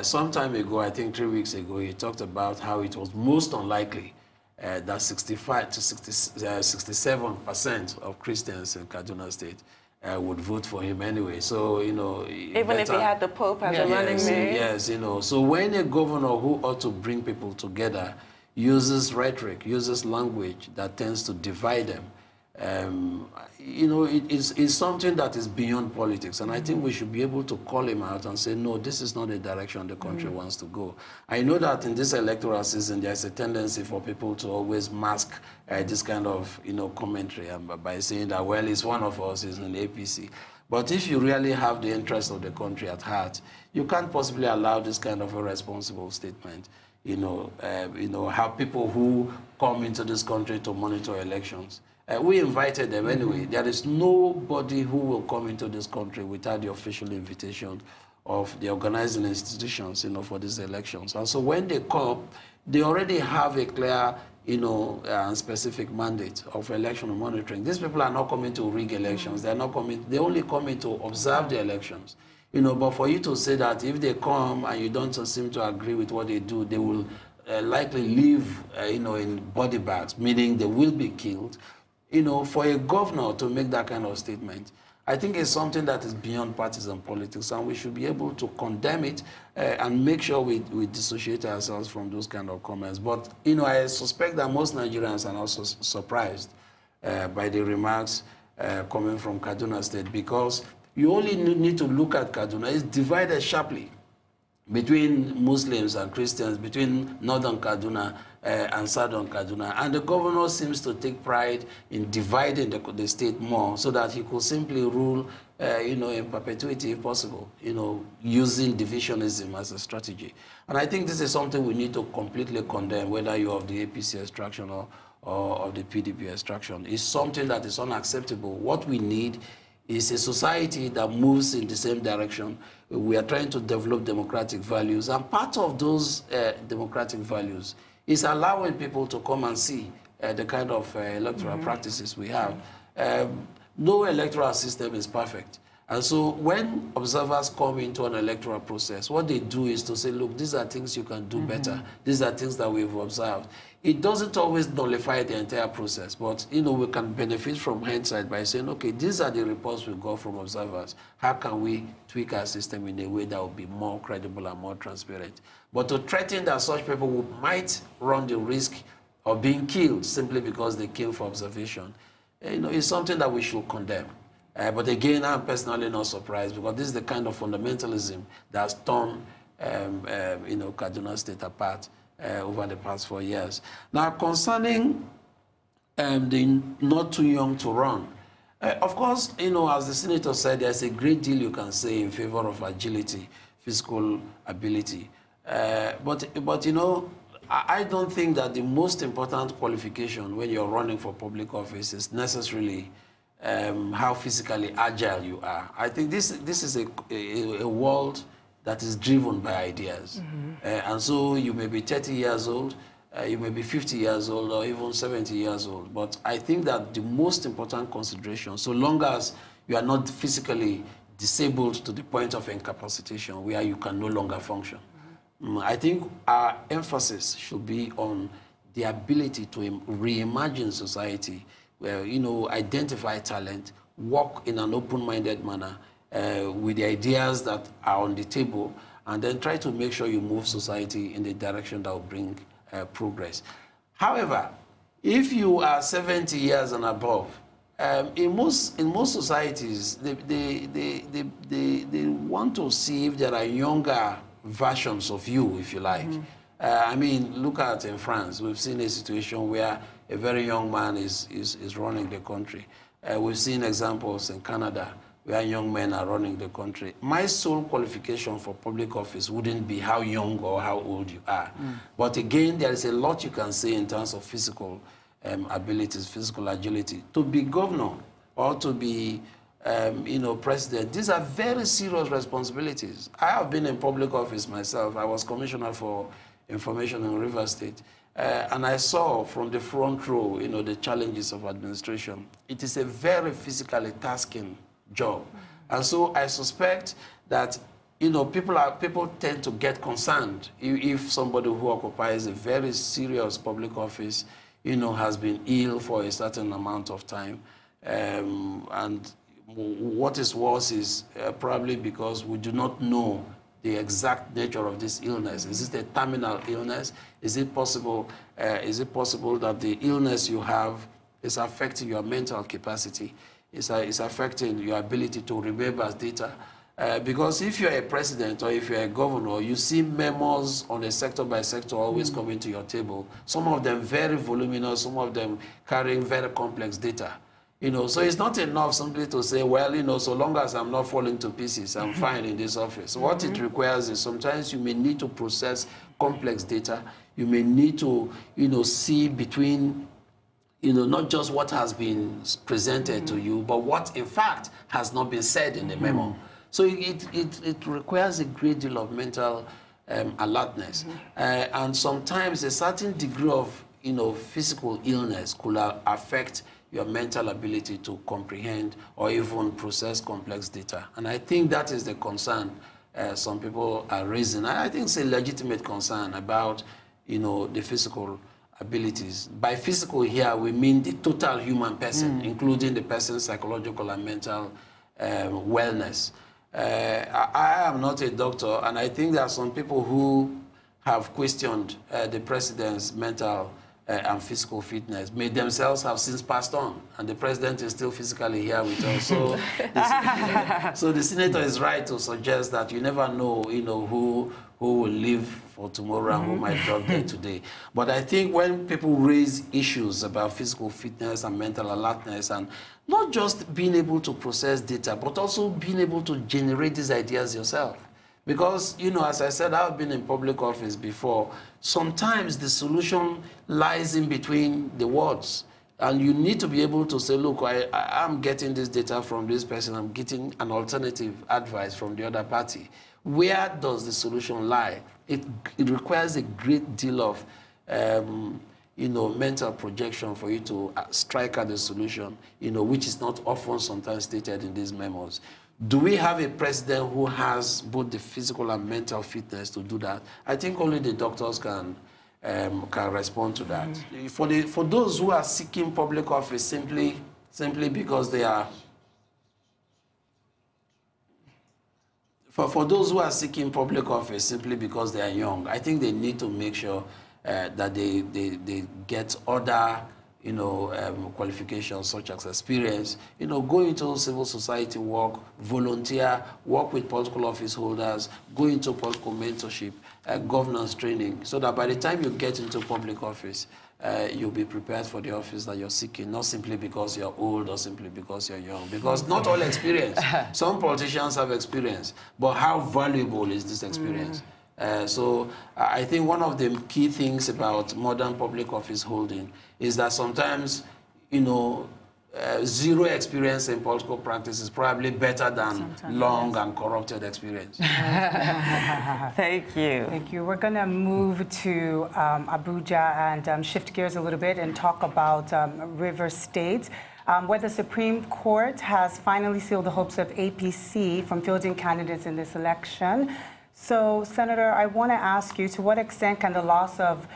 Some time ago, I think 3 weeks ago, he talked about how it was most unlikely that 65 to 67% of Christians in Kaduna State would vote for him anyway. So, you know... Even if he had the Pope as a running mate? Yes, you know. So when a governor who ought to bring people together uses rhetoric, uses language that tends to divide them, you know, it's something that is beyond politics. And I think we should be able to call him out and say, no, this is not the direction the country wants to go. I know that in this electoral season, there's a tendency for people to always mask this kind of, you know, commentary by saying that, well, it's one of us, it's an APC. But if you really have the interest of the country at heart, you can't possibly allow this kind of irresponsible statement. You know, have people who come into this country to monitor elections. We invited them anyway. There is nobody who will come into this country without the official invitation of the organizing institutions, you know, for these elections. And so when they come, they already have a clear, you know, specific mandate of election monitoring. These people are not coming to rig elections. They're not coming. They only coming to observe the elections. You know, but for you to say that if they come and you don't seem to agree with what they do, they will likely live, you know, in body bags, meaning they will be killed. You know, for a governor to make that kind of statement, I think it's something that is beyond partisan politics, and we should be able to condemn it and make sure we dissociate ourselves from those kind of comments. But, you know, I suspect that most Nigerians are also surprised by the remarks coming from Kaduna State, because you only need to look at Kaduna. It's divided sharply between Muslims and Christians, between Northern Kaduna and Southern Kaduna. And the governor seems to take pride in dividing the state more so that he could simply rule, you know, in perpetuity if possible, you know, using divisionism as a strategy. And I think this is something we need to completely condemn, whether you're of the APC extraction or of the PDP extraction. It's something that is unacceptable. What we need is a society that moves in the same direction. We are trying to develop democratic values, and part of those democratic values is allowing people to come and see the kind of electoral practices we have. No electoral system is perfect. And so when observers come into an electoral process, what they do is to say, look, these are things you can do better. These are things that we've observed. It doesn't always nullify the entire process, but, you know, we can benefit from hindsight by saying, okay, these are the reports we got from observers. How can we tweak our system in a way that will be more credible and more transparent? But to threaten that such people might run the risk or being killed simply because they came for observation, is something that we should condemn. But again, I'm personally not surprised because this is the kind of fundamentalism that's torn Kaduna State apart over the past 4 years. Now, concerning the not too young to run, of course, as the senator said, there's a great deal you can say in favor of agility, physical ability. But I don't think that the most important qualification when you're running for public office is necessarily how physically agile you are. I think this is a world that is driven by ideas. And so you may be 30 years old, you may be 50 years old, or even 70 years old. But I think that the most important consideration, so long as you are not physically disabled to the point of incapacitation where you can no longer function, I think our emphasis should be on the ability to reimagine society, where, identify talent, work in an open-minded manner with the ideas that are on the table, and then try to make sure you move society in the direction that will bring progress. However, if you are 70 years and above, in most societies, they want to see if there are younger versions of you, if you like. I mean, look at in France. We've seen a situation where a very young man is running the country. We've seen examples in Canada where young men are running the country. My sole qualification for public office wouldn't be how young or how old you are. But again, there is a lot you can say in terms of physical abilities, physical agility. To be governor or to be president, these are very serious responsibilities. I have been in public office myself. I was commissioner for information in Rivers State. And I saw from the front row, the challenges of administration. It is a very physically tasking job. And so I suspect that, people tend to get concerned if somebody who occupies a very serious public office, has been ill for a certain amount of time. And what is worse is probably because we do not know the exact nature of this illness. Is it a terminal illness? Is it possible that the illness you have is affecting your mental capacity? Is affecting your ability to remember data? Because if you're a president or if you're a governor, you see memos on a sector by sector always coming to your table. Some of them very voluminous, some of them carrying very complex data. So it's not enough simply to say, well, so long as I'm not falling to pieces, I'm fine in this office. What it requires is sometimes you may need to process complex data. You may need to, see between, not just what has been presented to you, but what in fact has not been said in the memo. So it requires a great deal of mental alertness. And sometimes a certain degree of, physical illness could affect your mental ability to comprehend or even process complex data. And I think that is the concern some people are raising. I think it's a legitimate concern about, the physical abilities. By physical here, we mean the total human person, including the person's psychological and mental wellness. I am not a doctor, and I think there are some people who have questioned the president's mental and physical fitness, may themselves have since passed on, and the president is still physically here with us. So, so the senator is right to suggest that you never know, who will live for tomorrow and who might drop dead today. But I think when people raise issues about physical fitness and mental alertness, and not just being able to process data, but also being able to generate these ideas yourself. Because, as I said, I've been in public office before. Sometimes the solution lies in between the words. And you need to be able to say, look, I'm getting this data from this person. I'm getting an alternative advice from the other party. Where does the solution lie? It requires a great deal of, mental projection for you to strike at the solution, which is not often sometimes stated in these memos. Do we have a president who has both the physical and mental fitness to do that? I think only the doctors can respond to that. For those who are seeking public office simply because they are, for those who are seeking public office simply because they are young, I think they need to make sure that they get other qualifications such as experience, go into civil society work, volunteer, work with political office holders, go into political mentorship, governance training, so that by the time you get into public office, you'll be prepared for the office that you're seeking, not simply because you're old or simply because you're young. Because not all experience. Some politicians have experience, but how valuable is this experience? So I think one of the key things about modern public office holding is that sometimes, zero experience in political practice is probably better than long and corrupted experience. Thank you. Thank you. We're going to move to Abuja and shift gears a little bit and talk about River State, where the Supreme Court has finally sealed the hopes of APC from fielding candidates in this election. So, Senator, I want to ask you, to what extent can the loss of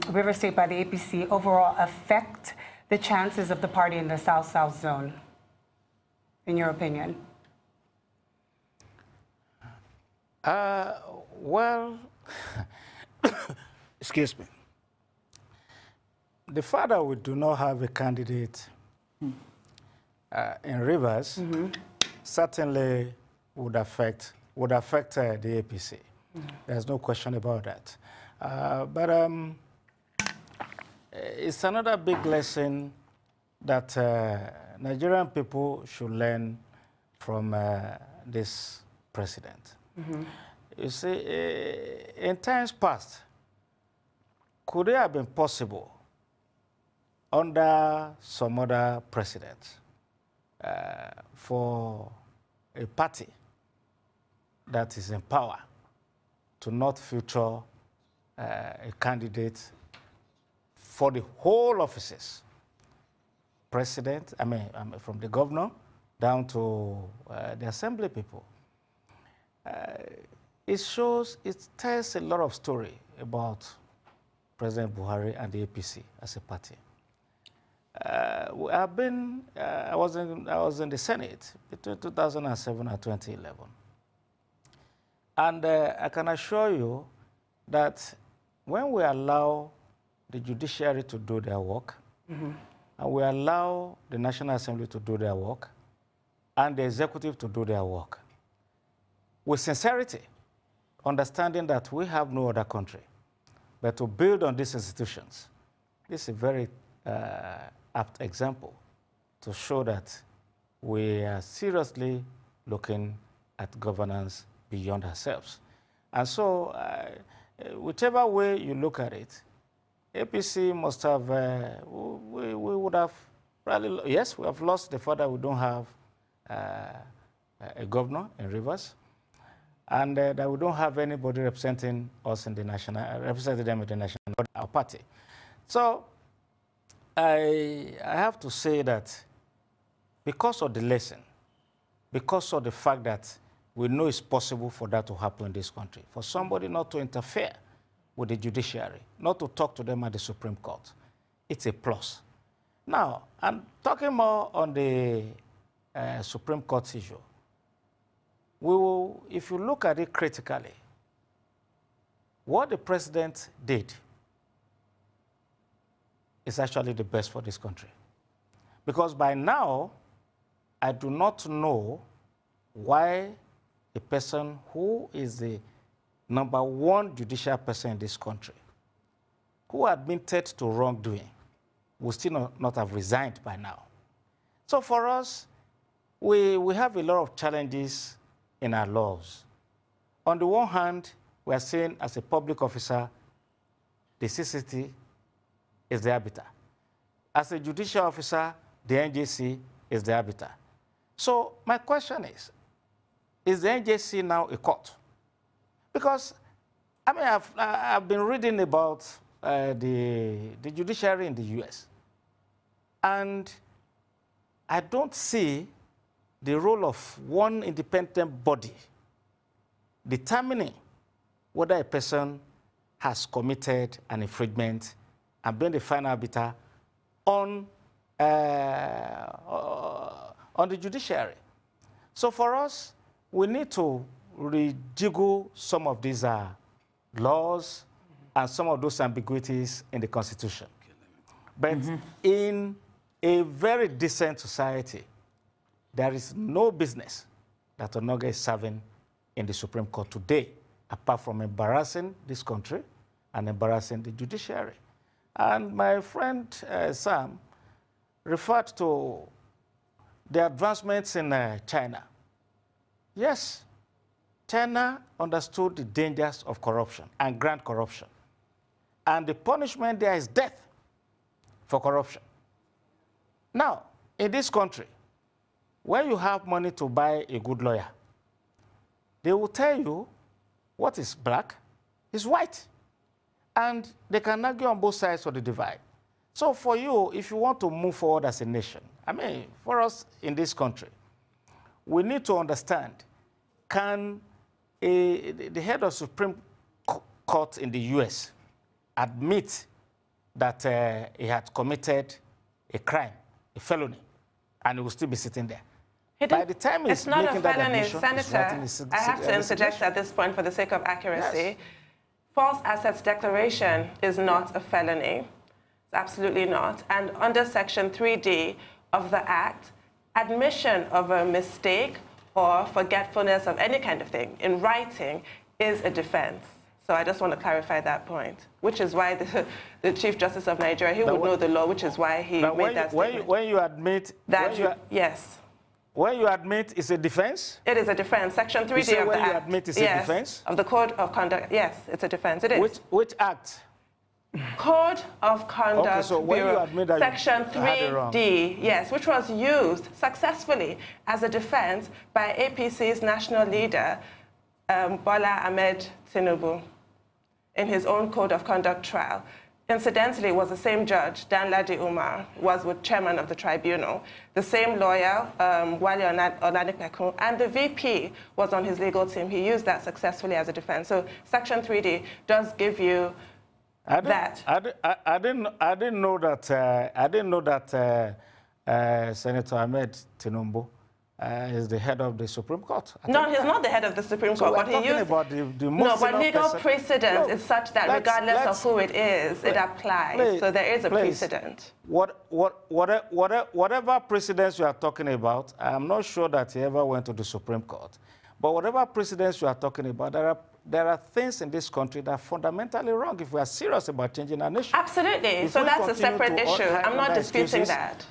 River State by the APC overall affect the chances of the party in the South-South zone, in your opinion? Well, excuse me. The fact that we do not have a candidate in Rivers certainly would affect the APC. There's no question about that. But it's another big lesson that Nigerian people should learn from this president. You see, in times past, could it have been possible under some other president for a party that is in power to not feature a candidate for the whole offices? President, I mean from the governor down to the assembly people. It tells a lot of story about President Buhari and the APC as a party. I was in the Senate between 2007 and 2011. And I can assure you that when we allow the judiciary to do their work, and we allow the National Assembly to do their work, and the executive to do their work, with sincerity, understanding that we have no other country but to build on these institutions, this is a very apt example to show that we are seriously looking at governance beyond ourselves. And so, whichever way you look at it, APC must have, we would have probably, yes, we have lost the fact that we don't have a governor in Rivers, and that we don't have anybody representing us in the national, representing them in the national, our party. So I have to say that because of the lesson, because of the fact that we know it's possible for that to happen in this country, for somebody not to interfere with the judiciary, not to talk to them at the Supreme Court, it's a plus. Now, I'm talking more on the Supreme Court issue. We will, if you look at it critically, what the president did is actually the best for this country. Because by now, I do not know why a person who is the #1 judicial person in this country, who admitted to wrongdoing, would still not have resigned by now. So for us, we have a lot of challenges in our laws. On the one hand, we are saying as a public officer, the CCT is the arbiter. As a judicial officer, the NJC is the arbiter. So my question is the NJC now a court? Because, I mean, I've been reading about the judiciary in the US, and I don't see the role of one independent body determining whether a person has committed an infringement and being the final arbiter on the judiciary. So for us, we need to rejiggle some of these laws and some of those ambiguities in the Constitution. But in a very decent society, there is no business that Onoga is serving in the Supreme Court today, apart from embarrassing this country and embarrassing the judiciary. And my friend Sam referred to the advancements in China. Yes, China understood the dangers of corruption and grand corruption. And the punishment there is death for corruption. Now, in this country, when you have money to buy a good lawyer, they will tell you what is black is white. And they can argue on both sides of the divide. So for you, if you want to move forward as a nation, I mean, for us in this country, we need to understand, can the head of Supreme Court in the US admit that he had committed a crime, a felony, and he will still be sitting there? By the time it's not a felony, Senator. I have to interject at this point for the sake of accuracy. Yes. False assets declaration is not a felony. It's absolutely not. And under Section 3D of the Act, admission of a mistake or forgetfulness of any kind of thing in writing is a defense. So I just want to clarify that point, which is why the Chief Justice of Nigeria, he would know the law, which is why he made that statement. When you admit... Yes. When you admit it's a defense? It is a defense. Section 3D of the Act. When you admit it's a defense? Of the Code of Conduct, yes, it's a defense. It is. Which act? Code of Conduct okay, so when Bureau, you admit that Section 3D, yes, which was used successfully as a defense by APC's national leader, Bola Ahmed Tinubu, in his own Code of Conduct trial. Incidentally, it was the same judge, Danladi Umar, was with chairman of the tribunal. The same lawyer, Wale Olanipekun, and the VP was on his legal team. He used that successfully as a defense. So Section 3D does give you that. I didn't know that Senator Ahmed Tinubu is the head of the Supreme Court. No, he's not the head of the Supreme Court. We're talking about the most but legal precedent is such that regardless of who it is, it applies. So there is a precedent. Whatever precedents you are talking about, I'm not sure that he ever went to the Supreme Court. But whatever precedents you are talking about, there are things in this country that are fundamentally wrong if we are serious about changing our nation. Absolutely. So that's a separate issue. I'm not disputing that.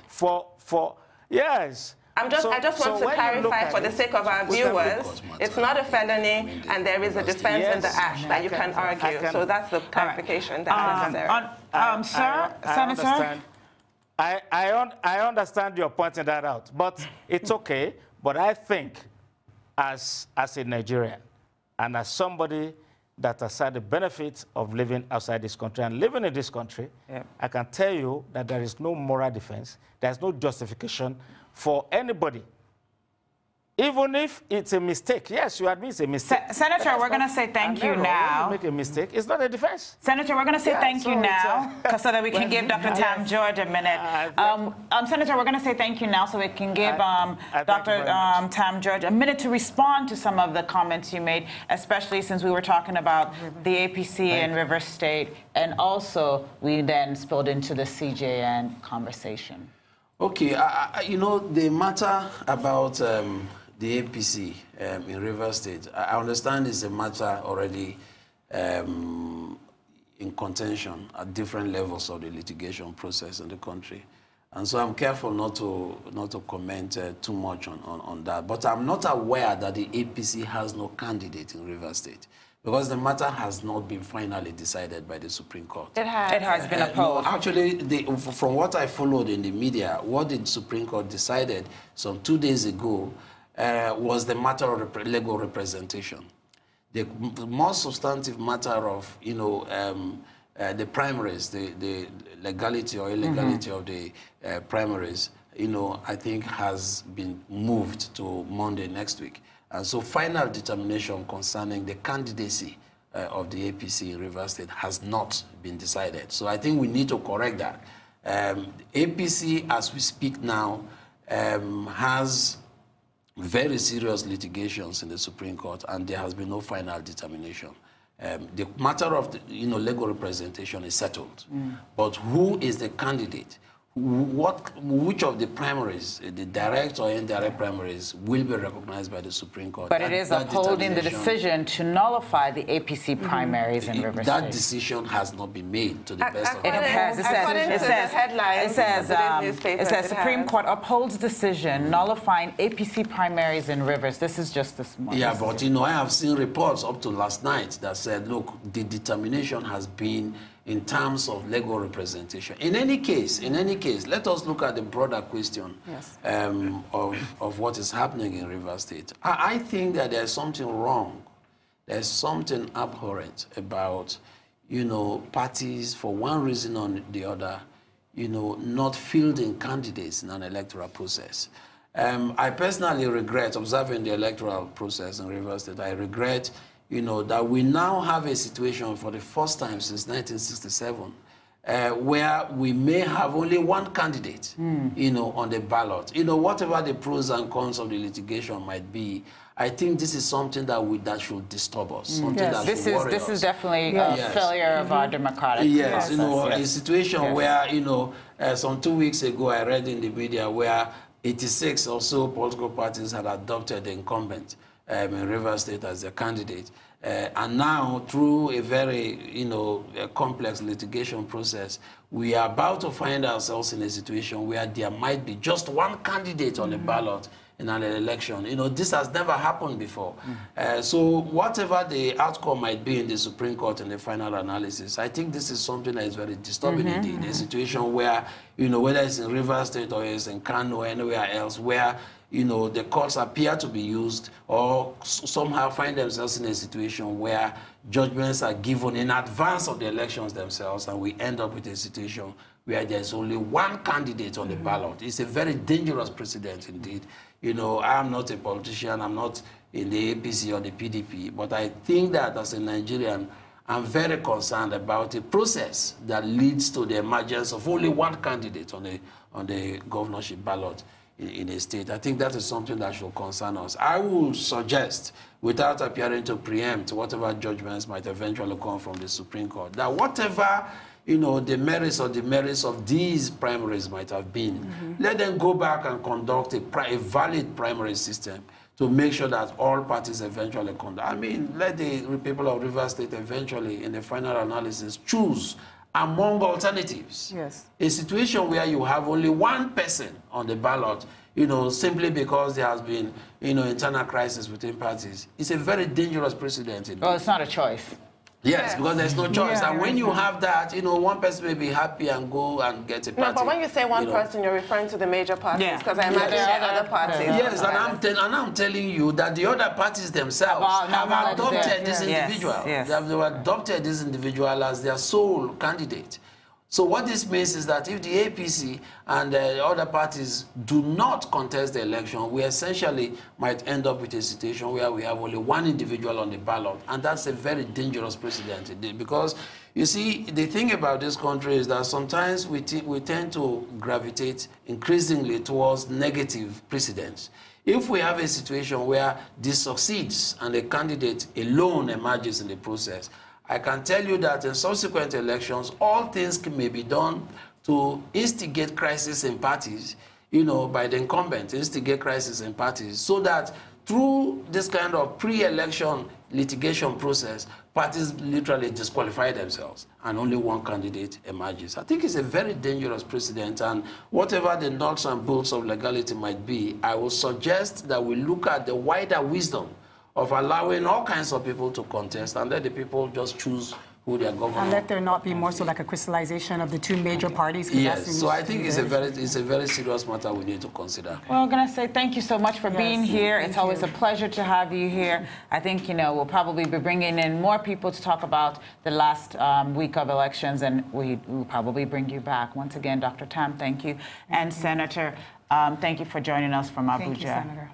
Yes. I just want to clarify for the sake of our viewers, it's not a felony and there is a defense in the Act that you can argue. So that's the clarification that's necessary. Sir, Senator? I understand you're pointing that out, but it's okay. But I think as a Nigerian and as somebody that has had the benefit of living outside this country and living in this country, I can tell you that there is no moral defense, there's no justification for anybody, even if it's a mistake. Yes, you admit it's a mistake. Senator, we're going to say thank you now. When you make a mistake, it's not a defense. Senator, we're going to say thank you now, so that we can give Dr. Tam-George a minute. Senator, we're going to say thank you now, so we can give Dr. Tam-George a minute to respond to some of the comments you made, especially since we were talking about the APC in Rivers State, and also we then spilled into the CJN conversation. Okay, you know, the matter about the APC in Rivers State, I understand it's a matter already in contention at different levels of the litigation process in the country. And so I'm careful not to comment too much on that. But I'm not aware that the APC has no candidate in Rivers State, because the matter has not been finally decided by the Supreme Court. It has been opposed. No, actually, from what I followed in the media, what the Supreme Court decided some 2 days ago was the matter of legal representation. The more substantive matter of, you know, the primaries, the legality or illegality of the primaries, you know, I think has been moved to Monday next week. And so final determination concerning the candidacy of the APC in Rivers State has not been decided. So I think we need to correct that. APC, as we speak now, has very serious litigations in the Supreme Court, and there has been no final determination. The matter of legal representation is settled, but who is the candidate? Which of the primaries, the direct or indirect primaries, will be recognized by the Supreme Court? But it is upholding the decision to nullify the APC primaries in Rivers State. That decision has not been made, to the best of it has. It says Supreme Court upholds decision nullifying APC primaries in Rivers. This is just this morning. Yeah, but I have seen reports up to last night that said, look, the determination has been in terms of legal representation. In any case, let us look at the broader question of what is happening in Rivers State. I think that there's something wrong. There's something abhorrent about, parties, for one reason or the other, not fielding candidates in an electoral process. I personally regret observing the electoral process in Rivers State. I regret that we now have a situation for the first time since 1967 where we may have only one candidate, on the ballot. Whatever the pros and cons of the litigation might be, I think this is something that should disturb us. Something that should worry us. This is definitely a failure of our democratic process. A situation where, some 2 weeks ago, I read in the media where 86 or so political parties had adopted the incumbent in Rivers State as their candidate. And now, through a very, complex litigation process, we are about to find ourselves in a situation where there might be just one candidate on the ballot in an election. This has never happened before. So whatever the outcome might be in the Supreme Court in the final analysis, I think this is something that is very disturbing indeed. A situation where, whether it's in Rivers State or it's in Kano or anywhere else, where the courts appear to be used or somehow find themselves in a situation where judgments are given in advance of the elections themselves, and we end up with a situation where there's only one candidate on the ballot. It's a very dangerous precedent indeed. I'm not a politician, I'm not in the APC or the PDP, but I think that as a Nigerian, I'm very concerned about a process that leads to the emergence of only one candidate on the governorship ballot in a state. I think that is something that should concern us. I will suggest, without appearing to preempt whatever judgments might eventually come from the Supreme Court, that whatever the merits or demerits of these primaries might have been, let them go back and conduct a valid primary system to make sure that all parties eventually conduct. Let the people of Rivers State eventually, in the final analysis, choose among alternatives. Yes. A situation where you have only one person on the ballot, simply because there has been, internal crisis within parties, it's a very dangerous precedent. Well, it's not a choice. Yes, because there's no choice. And when you have that, one person may be happy and go and get a party. No, but when you say one person, you're referring to the major parties, because I imagine there are other parties. Yes, and I'm telling you that the other parties themselves have adopted this individual. They have adopted this individual as their sole candidate. So what this means is that if the APC and the other parties do not contest the election, we essentially might end up with a situation where we have only one individual on the ballot. And that's a very dangerous precedent indeed, because you see, the thing about this country is that sometimes we tend to gravitate increasingly towards negative precedents. If we have a situation where this succeeds and the candidate alone emerges in the process, I can tell you that in subsequent elections, all things may be done to instigate crisis in parties, by the incumbent, instigate crisis in parties, so that through this kind of pre-election litigation process, parties literally disqualify themselves and only one candidate emerges. I think it's a very dangerous precedent, and whatever the nuts and bolts of legality might be, I will suggest that we look at the wider wisdom of allowing all kinds of people to contest and let the people just choose who their governor. And let there not be more so like a crystallization of the two major parties. Yes, so I think it's a very serious matter we need to consider. Well, I'm going to say thank you so much for being here. It's always a pleasure to have you here. I think, we'll probably be bringing in more people to talk about the last week of elections, and we'll probably bring you back. Once again, Dr. Tam, thank you. And Senator, thank you for joining us from Abuja. Thank you, Senator.